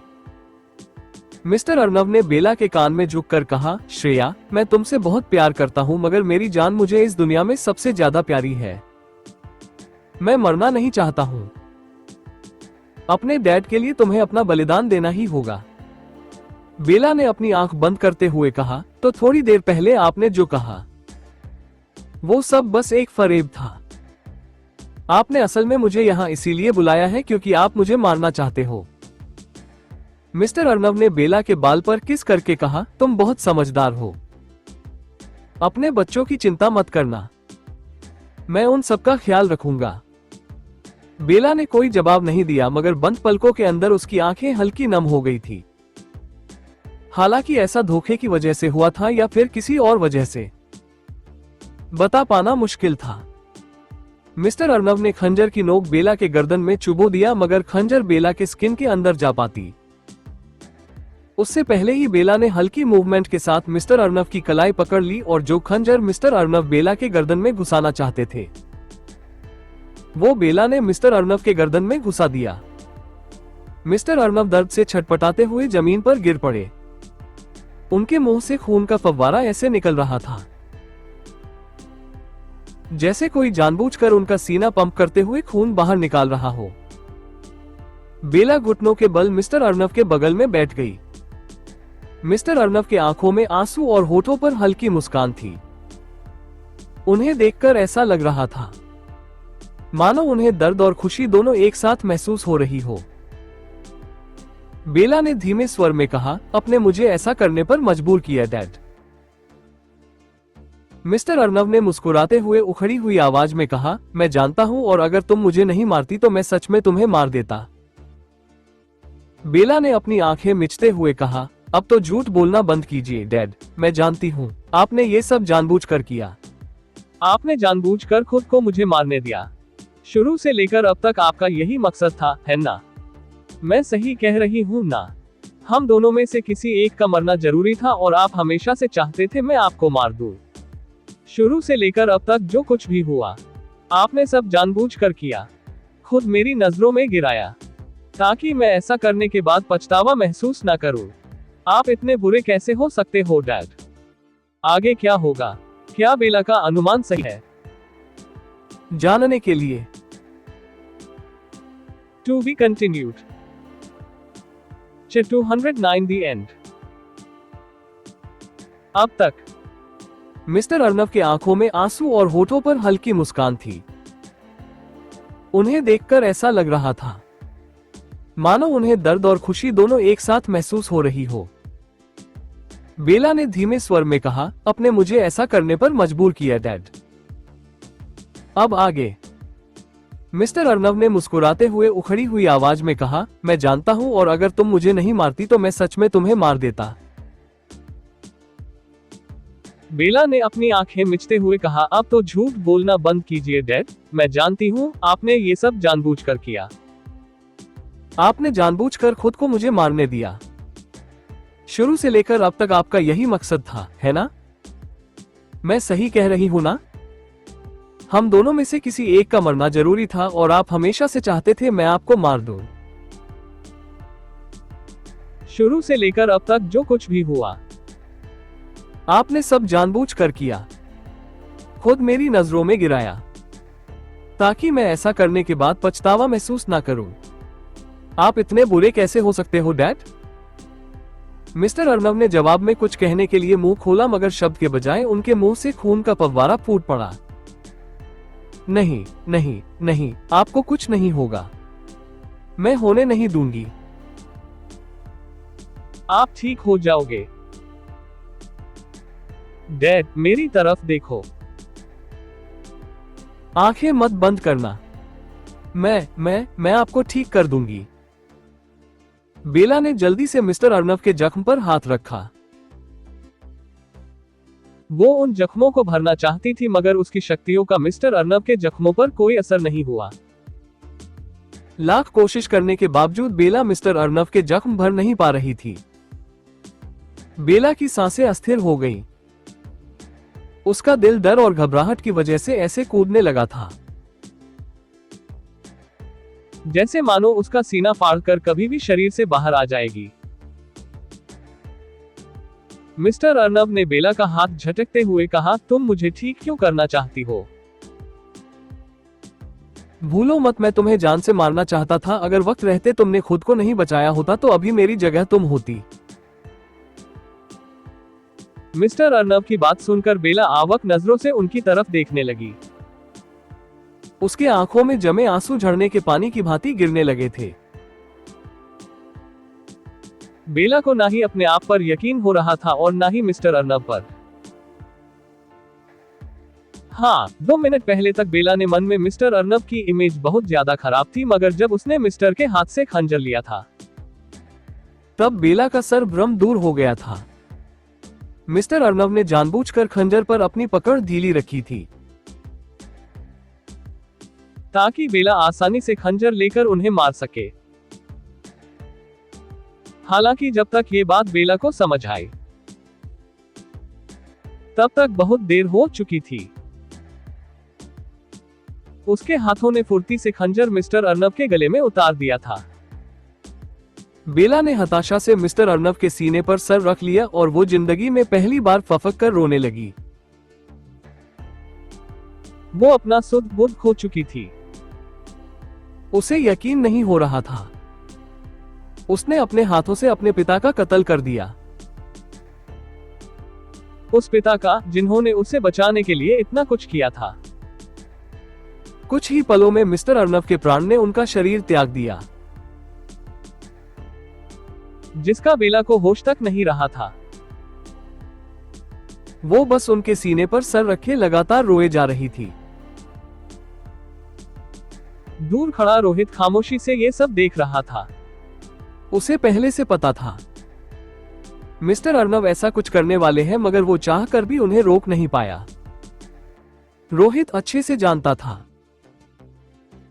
मिस्टर अर्नव ने बेला के कान में झुककर कहा, श्रेया, मैं तुमसे बहुत प्यार करता हूं, मगर मेरी जान मुझे इस दुनिया में सबसे ज्यादा प्यारी है। मैं मरना नहीं चाहता हूं। अपने डैड के लिए तुम्हें अपना बलिदान देना ही होगा। बेला ने अपनी आंख बंद करते हुए कहा, तो थोड़ी देर पहले आपने जो कहा वो सब बस एक फरेब था। आपने असल में मुझे यहाँ इसीलिए बुलाया है क्योंकि आप मुझे मारना चाहते हो। मिस्टर अर्नव ने बेला के बाल पर किस करके कहा, तुम बहुत समझदार हो। अपने बच्चों की चिंता मत करना, मैं उन सबका ख्याल रखूंगा। बेला ने कोई जवाब नहीं दिया, मगर बंद पलकों के अंदर उसकी आंखें हल्की नम हो गई थी। हालांकि ऐसा धोखे की वजह से हुआ था या फिर किसी और वजह से, बता पाना मुश्किल था। मिस्टर अर्नव ने खंजर की नोक बेला के गर्दन में चुभो दिया, मगर खंजर बेला के स्किन के अंदर जा पाती। उससे पहले ही बेला ने हल्की मूवमेंट के साथ मिस्टर अर्नव की कलाई पकड़ ली और जो खंजर मिस्टर अर्नव बेला के गर्दन में घुसाना चाहते थे, वो बेला ने मिस्टर अर्नव के गर्दन में घुसा दिया। मिस्टर अर्नव दर्द से छटपटाते हुए जमीन पर गिर पड़े। उनके मुंह से खून का फव्वारा ऐसे निकल रहा था जैसे कोई जानबूझकर उनका सीना पंप करते हुए खून बाहर निकाल रहा हो। बेला घुटनों के बल मिस्टर अर्नव के बगल में बैठ गई। मिस्टर अर्नव के आंखों में आंसू और होठों पर हल्की मुस्कान थी। उन्हें देखकर ऐसा लग रहा था मानो उन्हें दर्द और खुशी दोनों एक साथ महसूस हो रही हो। बेला ने धीमे स्वर में कहा, अपने मुझे ऐसा करने पर मजबूर किया डैड। मिस्टर अर्नव ने मुस्कुराते हुए उखड़ी हुई आवाज में कहा, मैं जानता हूं, और अगर तुम मुझे नहीं मारती तो मैं सच में तुम्हें मार देता। बेला ने अपनी आंखें मिचते हुए कहा, अब तो झूठ बोलना बंद कीजिए डैड, मैं जानती हूं आपने ये सब जानबूझकर किया। आपने जानबूझकर खुद को मुझे मारने दिया। शुरू से लेकर अब तक आपका यही मकसद था, है ना? मैं सही कह रही हूँ ना? हम दोनों में से किसी एक का मरना जरूरी था और आप हमेशा से चाहते थे मैं आपको मार दूं। शुरू से लेकर अब तक जो कुछ भी हुआ, आपने सब जानबूझकर किया, खुद मेरी नजरों में गिराया, ताकि मैं ऐसा करने के बाद पछतावा महसूस ना करूं। आप इतने बुरे कैसे हो सकते हो डैड? आगे क्या होगा? क्या बेला का अनुमान सही है? जानने के लिए To be continued. Chapter 209 The End. अब तक मिस्टर अर्नव के आंखों में आंसू और होठों पर हल्की मुस्कान थी। उन्हें देखकर ऐसा लग रहा था मानो उन्हें दर्द और खुशी दोनों एक साथ महसूस हो रही हो। बेला ने धीमे स्वर में कहा, अपने मुझे ऐसा करने पर मजबूर किया डैड। अब आगे मिस्टर अर्नव ने मुस्कुराते हुए उखड़ी हुई आवाज में कहा, मैं जानता हूं, और अगर तुम मुझे नहीं मारती तो मैं सच में तुम्हें मार देता। बेला ने अपनी आंखें मिचते हुए कहा, अब तो झूठ बोलना बंद कीजिए डैड, मैं जानती हूं आपने ये सब जानबूझकर किया। आपने जानबूझकर खुद को मुझे मारने दिया। शुरू से लेकर अब तक आपका यही मकसद था, है ना? मैं सही कह रही हूं ना? हम दोनों में से किसी एक का मरना जरूरी था और आप हमेशा से चाहते थे मैं आपको मार दूं। शुरू से लेकर अब तक जो कुछ भी हुआ, आपने सब जानबूझकर किया, खुद मेरी नजरों में गिराया, ताकि मैं ऐसा करने के बाद पछतावा महसूस ना करूं। आप इतने बुरे कैसे हो सकते हो डैड? मिस्टर अर्नव ने जवाब में कुछ कहने के लिए मुंह खोला, मगर शब्द के बजाय उनके मुंह से खून का फव्वारा फूट पड़ा। नहीं नहीं नहीं, आपको कुछ नहीं होगा, मैं होने नहीं दूंगी। आप ठीक हो जाओगे। डैड, मेरी तरफ देखो। आंखें मत बंद करना, मैं आपको ठीक कर दूंगी। बेला ने जल्दी से मिस्टर अर्नव के जख्म पर हाथ रखा। वो उन जख्मों को भरना चाहती थी, मगर उसकी शक्तियों का मिस्टर अर्नव के जख्मों पर कोई असर नहीं हुआ। लाख कोशिश करने के बावजूद बेला मिस्टर अर्नव के जख्म भर नहीं पा रही थी। बेला की सांसें अस्थिर हो गईं। उसका दिल डर और घबराहट की वजह से ऐसे कूदने लगा था जैसे मानो उसका सीना फाड़कर कभी भी शरीर से बाहर आ जाएगी। मिस्टर अर्नव ने बेला का हाथ झटकते हुए कहा, तुम मुझे ठीक क्यों करना चाहती हो? भूलो मत, मैं तुम्हें जान से मारना चाहता था। अगर वक्त रहते तुमने खुद को नहीं बचाया होता तो अभी मेरी जगह तुम होती। मिस्टर अर्नव की बात सुनकर बेला आवक नजरों से उनकी तरफ देखने लगी। उसके आंखों में जमे आंसू झड़ने के पानी की भांति गिरने लगे थे। बेला को ना ही अपने आप पर यकीन हो रहा था और ना ही मिस्टर अर्नव पर। हाँ, 2 मिनट पहले तक बेला ने मन में मिस्टर अर्नब की इमेज बहुत ज्यादा खराब थी, मगर जब उसने मिस्टर के हाथ से खंजर लिया था तब बेला का सर भ्रम दूर हो गया था। मिस्टर अर्नब ने जानबूझकर खंजर पर अपनी पकड़ ढीली रखी थी ताकि बेला आसानी से खंजर लेकर उन्हें मार सके। हालांकि जब तक ये बात बेला को समझ आई तब तक बहुत देर हो चुकी थी। उसके हाथों ने फुर्ती से खंजर मिस्टर अर्नब के गले में उतार दिया था। बेला ने हताशा से मिस्टर अर्नब के सीने पर सर रख लिया और वो जिंदगी में पहली बार फफक कर रोने लगी। वो अपना सुध बुध खो चुकी थी। उसे यकीन नहीं हो रहा था। उसने अपने हाथों से अपने पिता का कत्ल कर दिया। उस पिता का जिन्होंने उसे बचाने के लिए इतना कुछ किया था। कुछ ही पलों में मिस्टर अर्नब के प्राण ने उनका शरीर त्याग दिया, जिसका बेला को होश तक नहीं रहा था। वो बस उनके सीने पर सर रखे लगातार रोए जा रही थी। दूर खड़ा रोहित खामोशी से ये सब देख रहा था। उसे पहले से पता था मिस्टर अर्नब ऐसा कुछ करने वाले हैं, मगर वो चाह कर भी उन्हें रोक नहीं पाया। रोहित अच्छे से जानता था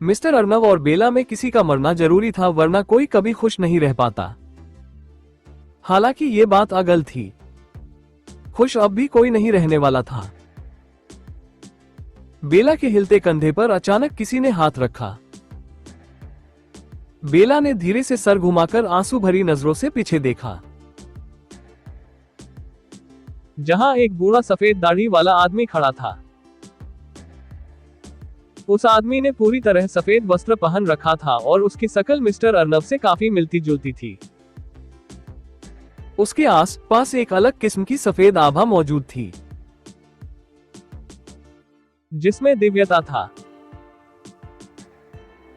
मिस्टर अर्नब और बेला में किसी का मरना जरूरी था, वरना कोई कभी खुश नहीं रह पाता। हालांकि ये बात अगल थी। खुश अब भी कोई नहीं रहने वाला था। बेला के हिलते कंधे पर अचानक किसी ने हाथ रखा। बेला ने धीरे से सर घुमाकर आंसू भरी नजरों से पीछे देखा, जहां एक बूढ़ा सफेद दाढ़ी वाला आदमी खड़ा था। उस आदमी ने पूरी तरह सफेद वस्त्र पहन रखा था और उसकी शक्ल मिस्टर अर्नब से काफी मिलती जुलती थी। उसके आस पास एक अलग किस्म की सफेद आभा मौजूद थी, जिसमें दिव्यता था।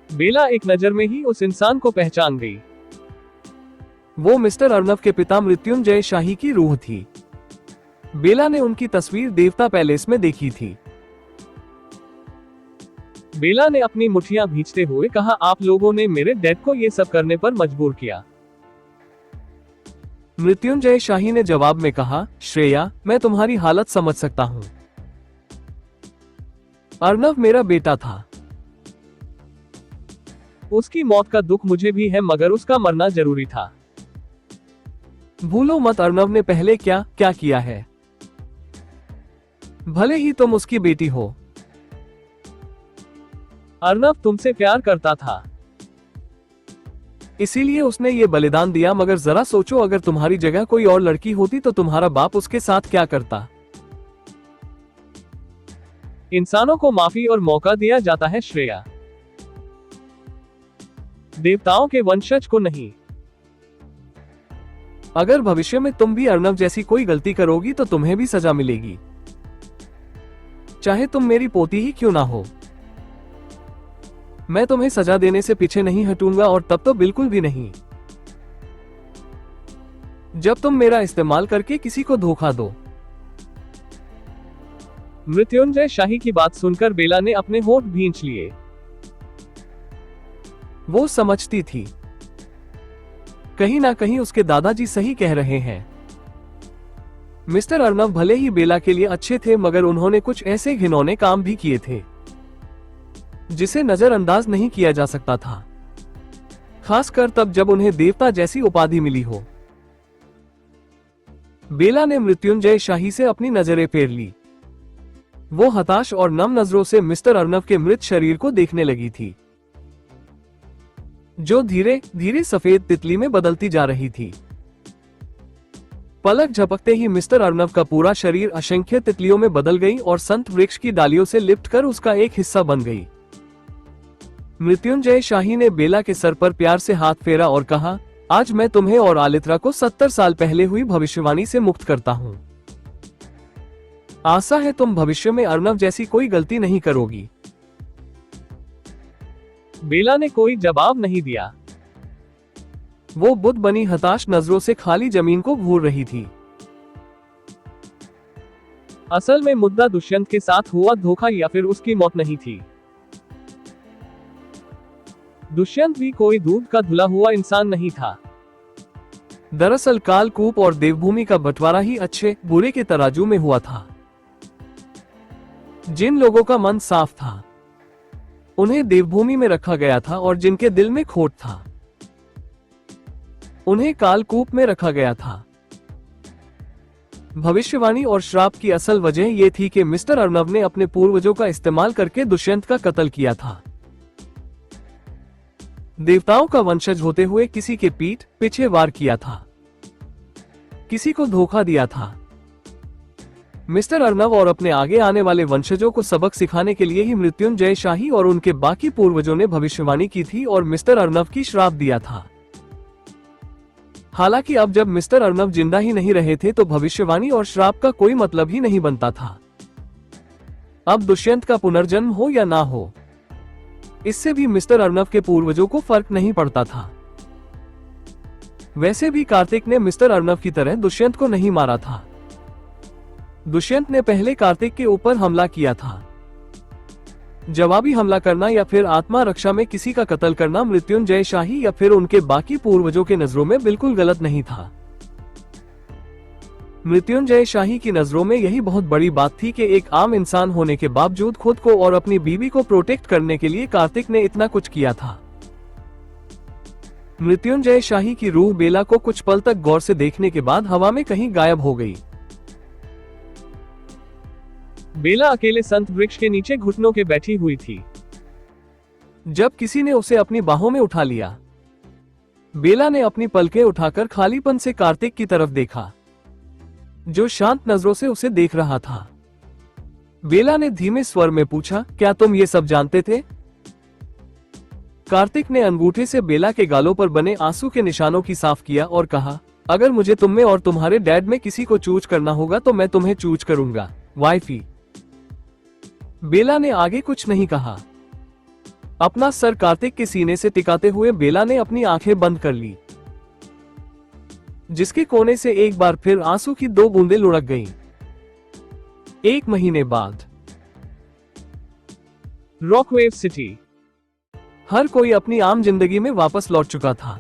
बेला एक नजर में ही उस इंसान को पहचान गई। वो मिस्टर अर्नब के पिता मृत्युंजय शाही की रूह थी। बेला ने उनकी तस्वीर देवता पैलेस में देखी थी। बेला ने अपनी मुट्ठियां भींचते हुए कहा, आप लोगों ने मेरे डैड को ये सब करने पर मजबूर किया। मृत्युंजय शाही ने जवाब में कहा, श्रेया, मैं तुम्हारी हालत समझ सकता हूं। अर्नब मेरा बेटा था। उसकी मौत का दुख मुझे भी है, मगर उसका मरना जरूरी था। भूलो मत अर्नब ने पहले क्या क्या किया है। भले ही तुम उसकी बेटी हो, अर्नब तुमसे प्यार करता था, इसीलिए उसने ये बलिदान दिया। मगर जरा सोचो, अगर तुम्हारी जगह कोई और लड़की होती तो तुम्हारा बाप उसके साथ क्या करता। इंसानों को माफी और मौका दिया जाता है श्रेया, देवताओं के वंशज को नहीं। अगर भविष्य में तुम भी अर्नब जैसी कोई गलती करोगी तो तुम्हें भी सजा मिलेगी, चाहे तुम मेरी पोती ही क्यों ना हो। मैं तुम्हें सजा देने से पीछे नहीं हटूंगा, और तब तो बिल्कुल भी नहीं जब तुम मेरा इस्तेमाल करके किसी को धोखा दो। मृत्युंजय शाही की बात सुनकर बेला ने अपने होंठ भींच लिए। वो समझती थी कहीं ना कहीं उसके दादाजी सही कह रहे हैं। मिस्टर अर्नब भले ही बेला के लिए अच्छे थे, मगर उन्होंने कुछ ऐसे घिनौने काम भी किए थे जिसे नजरअंदाज नहीं किया जा सकता था, खासकर तब जब उन्हें देवता जैसी उपाधि मिली हो। बेला ने मृत्युंजय शाही से अपनी नजरें फेर ली। वो हताश और नम नजरों से मिस्टर अर्नब के मृत शरीर को देखने लगी थी, जो धीरे धीरे सफेद तितली में बदलती जा रही थी। पलक झपकते ही मिस्टर अर्नब का पूरा शरीर असंख्य तितलियों में बदल गई और संत वृक्ष की डालियों से लिपट कर उसका एक हिस्सा बन गई। मृत्युंजय शाही ने बेला के सर पर प्यार से हाथ फेरा और कहा, आज मैं तुम्हें और आलित्रा को 70 साल पहले हुई भविष्यवाणी से मुक्त करता हूं। आशा है तुम भविष्य में अर्नब जैसी कोई गलती नहीं करोगी। बेला ने कोई जवाब नहीं दिया। वो बुद्ध बनी हताश नजरों से खाली जमीन को घूर रही थी। असल में मुद्दा दुष्यंत के साथ हुआ धोखा या फिर उसकी मौत नहीं थी। दुष्यंत भी कोई दूध का धुला हुआ इंसान नहीं था। दरअसल कालकूप और देवभूमि का बंटवारा ही अच्छे बुरे के तराजू में हुआ था। जिन लोगों का मन साफ था उन्हें देवभूमि में रखा गया था, और जिनके दिल में खोट था उन्हें कालकूप में रखा गया था। भविष्यवाणी और श्राप की असल वजह यह थी कि मिस्टर अर्नब ने अपने पूर्वजों का इस्तेमाल करके दुष्यंत का कत्ल किया था। देवताओं का वंशज होते हुए किसी के पीठ पीछे वार किया था, किसी को धोखा दिया था। मिस्टर अर्नब और अपने आगे आने वाले वंशजों को सबक सिखाने के लिए ही मृत्युंजय शाही और उनके बाकी पूर्वजों ने भविष्यवाणी की थी और मिस्टर अर्नब की श्राप दिया था। हालांकि अब जब मिस्टर अर्नब जिंदा ही नहीं रहे थे तो भविष्यवाणी और श्राप का कोई मतलब ही नहीं बनता था। अब दुष्यंत का पुनर्जन्म हो या ना हो, इससे भी मिस्टर अर्नब के पूर्वजों को फर्क नहीं पड़ता था। वैसे भी कार्तिक ने मिस्टर अर्नब की तरह दुष्यंत को नहीं मारा था। दुष्यंत ने पहले कार्तिक के ऊपर हमला किया था। जवाबी हमला करना या फिर आत्मा रक्षा में किसी का कत्ल करना मृत्युंजय शाही या फिर उनके बाकी पूर्वजों के नजरों में बिल्कुल गलत नहीं था। मृत्युंजय शाही की नजरों में यही बहुत बड़ी बात थी कि एक आम इंसान होने के बावजूद खुद को और अपनी बीवी को प्रोटेक्ट करने के लिए कार्तिक ने इतना कुछ किया था। मृत्युंजय शाही की रूह बेला को कुछ पल तक गौर से देखने के बाद हवा में कहीं गायब हो गई। बेला अकेले संत वृक्ष के नीचे घुटनों के बैठी हुई थी। जब किसी ने उसे अपनी बाहों में उठा लिया, बेला ने अपनी पलकें उठाकर खालीपन से कार्तिक की तरफ देखा, जो शांत नजरों से उसे देख रहा था। बेला ने धीमे स्वर में पूछा, क्या तुम ये सब जानते थे? कार्तिक ने अंगूठे से बेला के गालों पर बने आंसू के निशानों की साफ किया और कहा, अगर मुझे तुम में और तुम्हारे डैड में किसी को चूज करना होगा तो मैं तुम्हें चूज करूंगा, वाइफी। बेला ने आगे कुछ नहीं कहा। अपना सर कार्तिक के सीने से टिकाते हुए बेला ने अपनी आंखें बंद कर ली, जिसके कोने से एक बार फिर आंसू की 2 बूंदें लुढ़क गईं। 1 महीने बाद रॉकवेव सिटी। हर कोई अपनी आम जिंदगी में वापस लौट चुका था।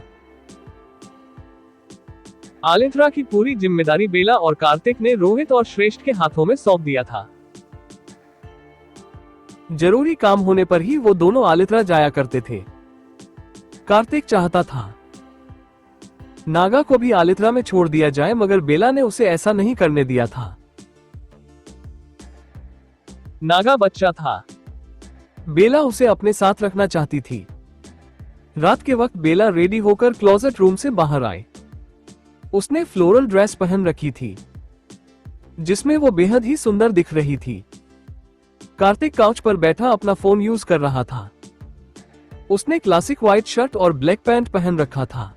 आलिंद्रा की पूरी जिम्मेदारी बेला और कार्तिक ने रोहित और श्रेष्ठ के हाथों में सौंप दिया था। जरूरी काम होने पर ही वो दोनों आलिंद्रा जाया करते थे। कार्तिक चाहता था नागा को भी आलिंद्रा में छोड़ दिया जाए, मगर बेला ने उसे ऐसा नहीं करने दिया था। नागा बच्चा था, बेला उसे अपने साथ रखना चाहती थी। रात के वक्त बेला रेडी होकर क्लोजेट रूम से बाहर आए। उसने फ्लोरल ड्रेस पहन रखी थी, जिसमें वो बेहद ही सुंदर दिख रही थी। कार्तिक काउच पर बैठा अपना फोन यूज कर रहा था। उसने क्लासिक व्हाइट शर्ट और ब्लैक पैंट पहन रखा था,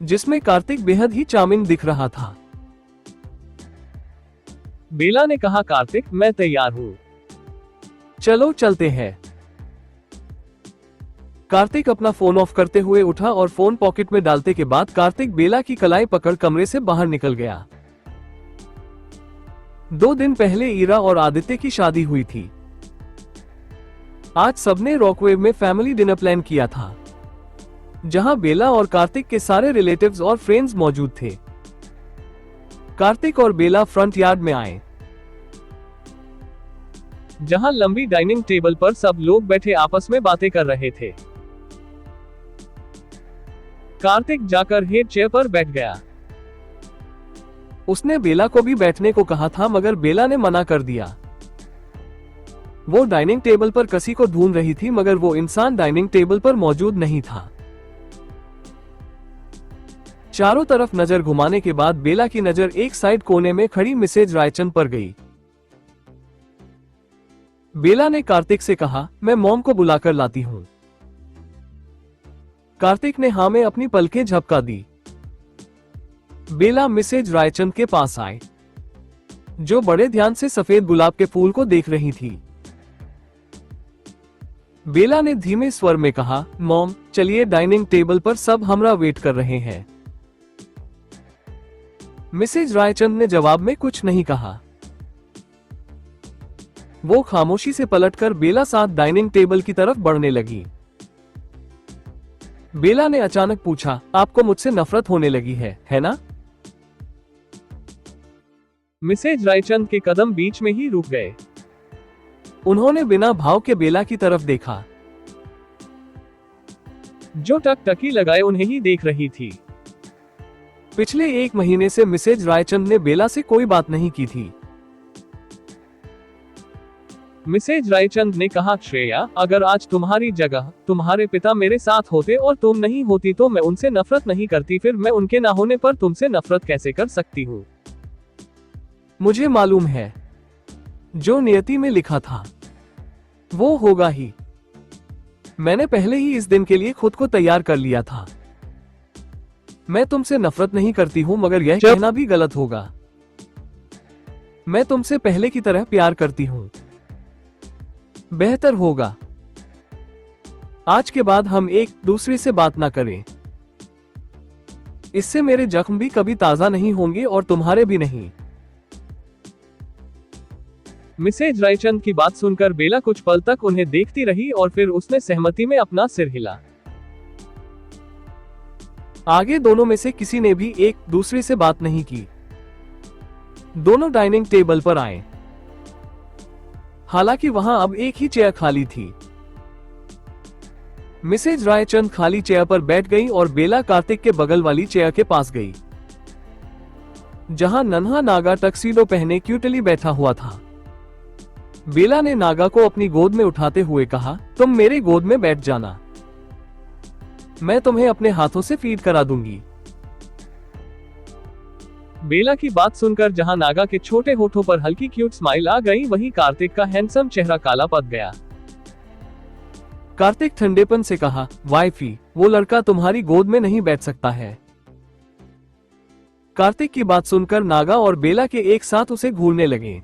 जिसमें कार्तिक बेहद ही चार्मिंग दिख रहा था। बेला ने कहा, कार्तिक मैं तैयार हूं, चलो चलते हैं। कार्तिक अपना फोन ऑफ करते हुए उठा और फोन पॉकेट में डालते के बाद कार्तिक बेला की कलाई पकड़ कमरे से बाहर निकल गया। 2 दिन पहले ईरा और आदित्य की शादी हुई थी। आज सबने रॉकवेव में फैमिली डिनर प्लान किया था, जहां बेला और कार्तिक के सारे रिलेटिव्स और फ्रेंड्स मौजूद थे। कार्तिक और बेला फ्रंट यार्ड में आए, जहां लंबी डाइनिंग टेबल पर सब लोग बैठे आपस में बातें कर रहे थे। कार्तिक जाकर हेड चेयर पर बैठ गया। उसने बेला को भी बैठने को कहा था, मगर बेला ने मना कर दिया। वो डाइनिंग टेबल पर किसी को ढूंढ रही थी, मगर वो इंसान डाइनिंग टेबल पर मौजूद नहीं था। चारों तरफ नजर घुमाने के बाद बेला की नजर एक साइड कोने में खड़ी मिसेज रायचंद पर गई। बेला ने कार्तिक से कहा, मैं मॉम को बुलाकर लाती हूं। कार्तिक ने हाँ में अपनी पलकें झपका दी। बेला मिसेज रायचंद के पास आए, जो बड़े ध्यान से सफेद गुलाब के फूल को देख रही थी। बेला ने धीमे स्वर में कहा, मॉम चलिए, डाइनिंग टेबल पर सब हमरा वेट कर रहे हैं। मिसेज रायचंद ने जवाब में कुछ नहीं कहा। वो खामोशी से पलटकर बेला साथ डाइनिंग टेबल की तरफ बढ़ने लगी। बेला ने अचानक पूछा, आपको मुझसे नफरत होने लगी है ना? मिसेज रायचंद के कदम बीच में ही रुक गए। उन्होंने बिना भाव के बेला की तरफ देखा, जो टकटकी लगाए उन्हें ही देख रही थी। पिछले 1 महीने से मिसेज रायचंद ने बेला से कोई बात नहीं की थी। मिसेज रायचंद ने कहा, श्रेया, अगर आज तुम्हारी जगह तुम्हारे पिता मेरे साथ होते और तुम नहीं होती तो मैं उनसे नफरत नहीं करती, फिर मैं उनके ना होने पर तुमसे नफरत कैसे कर सकती हूँ? मुझे मालूम है, जो नियति में लिखा था वो होगा ही। मैंने पहले ही इस दिन के लिए खुद को तैयार कर लिया था। मैं तुमसे नफरत नहीं करती हूं, मगर यह कहना भी गलत होगा। मैं तुमसे पहले की तरह प्यार करती हूं। बेहतर होगा आज के बाद हम एक दूसरे से बात ना करें। इससे मेरे जख्म भी कभी ताजा नहीं होंगे और तुम्हारे भी नहीं। मिसेज रायचंद की बात सुनकर बेला कुछ पल तक उन्हें देखती रही और फिर उसने सहमति में अपना सिर हिला। आगे दोनों में से किसी ने भी एक दूसरे से बात नहीं की। दोनों डाइनिंग टेबल पर आए। हालांकि वहां अब एक ही चेयर खाली थी। मिसेज रायचंद खाली चेयर पर बैठ गई और बेला कार्तिक के बगल वाली चेयर के पास गई, जहां नन्हा नागा टक्सीडो पहने क्यूटली बैठा हुआ था। बेला ने नागा को अपनी गोद में उठाते हुए कहा, तुम मेरे गोद में बैठ जाना, मैं तुम्हें अपने हाथों से फीड करा दूंगी। बेला की बात सुनकर जहां नागा के छोटे होठों पर हल्की क्यूट स्माइल आ गई, वहीं कार्तिक का हैंडसम चेहरा काला पड़ गया। कार्तिक ठंडेपन से कहा, वाइफी, वो लड़का तुम्हारी गोद में नहीं बैठ सकता है। कार्तिक की बात सुनकर नागा और बेला के एक साथ उसे घूरने लगे।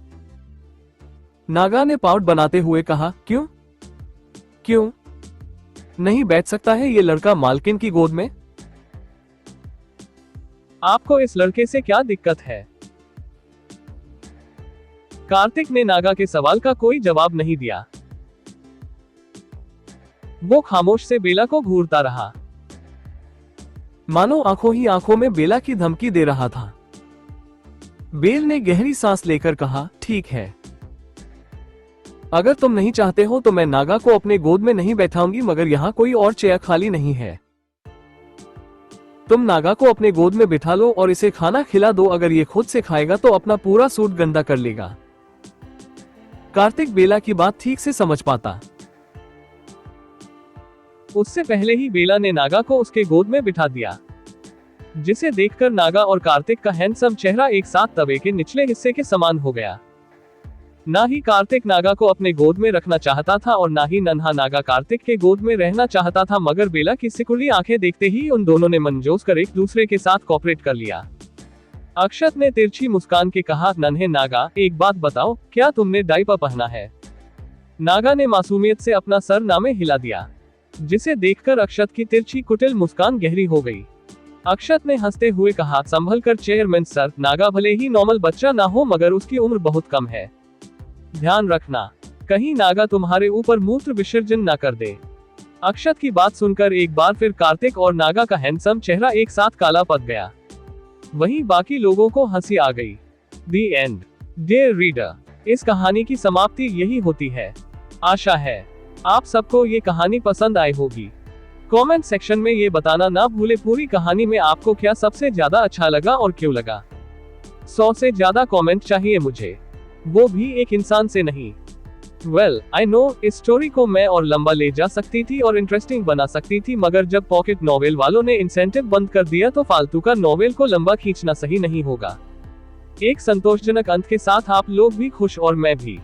नागा ने पाउट बनाते हुए कहा, क्यों नहीं बैठ सकता है ये लड़का मालकिन की गोद में? आपको इस लड़के से क्या दिक्कत है? कार्तिक ने नागा के सवाल का कोई जवाब नहीं दिया। वो खामोश से बेला को घूरता रहा, मानो आंखों ही आंखों में बेला की धमकी दे रहा था। बेल ने गहरी सांस लेकर कहा, ठीक है, अगर तुम नहीं चाहते हो तो मैं नागा को अपने गोद में नहीं बैठाऊंगी, मगर यहाँ कोई और चेयर खाली नहीं है। तुम नागा को अपने गोद में बिठा लो और इसे खाना खिला दो। अगर ये खुद से खाएगा तो अपना पूरा सूट गंदा कर लेगा। कार्तिक बेला की बात ठीक से समझ पाता। उससे पहले ही बेला ने नागा को उसके गोद में बिठा दिया, जिसे देखकर नागा और कार्तिक का हैंडसम चेहरा एक साथ तवे के निचले हिस्से के समान हो गया। ना ही कार्तिक नागा को अपने गोद में रखना चाहता था और ना ही नन्हा नागा कार्तिक के गोद में रहना चाहता था, मगर बेला की सिकुड़ी आंखें देखते ही उन दोनों ने मनजोस कर एक दूसरे के साथ कोऑपरेट कर लिया। अक्षत ने तिरछी मुस्कान के कहा, नन्हे नागा, एक बात बताओ, क्या तुमने डायपर पहना है? नागा ने मासूमियत से अपना सर नामे हिला दिया, जिसे देखकर अक्षत की तिरछी कुटिल मुस्कान गहरी हो गई। अक्षत ने हंसते हुए कहा, संभल कर चेयरमैन सर, नागा भले ही नॉर्मल बच्चा ना हो मगर उसकी उम्र बहुत कम है। ध्यान रखना, कहीं नागा तुम्हारे ऊपर मूत्र विसर्जन ना कर दे। अक्षत की बात सुनकर एक बार फिर कार्तिक और नागा का हैंडसम चेहरा एक साथ काला पड़ गया। वहीं बाकी लोगों को हंसी आ गई। The end. डियर रीडर, इस कहानी की समाप्ति यही होती है। आशा है आप सबको ये कहानी पसंद आई होगी। कमेंट सेक्शन में ये बताना ना भूले पूरी कहानी में आपको क्या सबसे ज्यादा अच्छा लगा और क्यों लगा। 100 से ज्यादा कमेंट चाहिए मुझे, वो भी एक इंसान से नहीं। वेल, आई नो इस स्टोरी को मैं और लंबा ले जा सकती थी और इंटरेस्टिंग बना सकती थी, मगर जब पॉकेट नॉवेल वालों ने इंसेंटिव बंद कर दिया तो फालतू का नॉवेल को लंबा खींचना सही नहीं होगा। एक संतोषजनक अंत के साथ आप लोग भी खुश और मैं भी।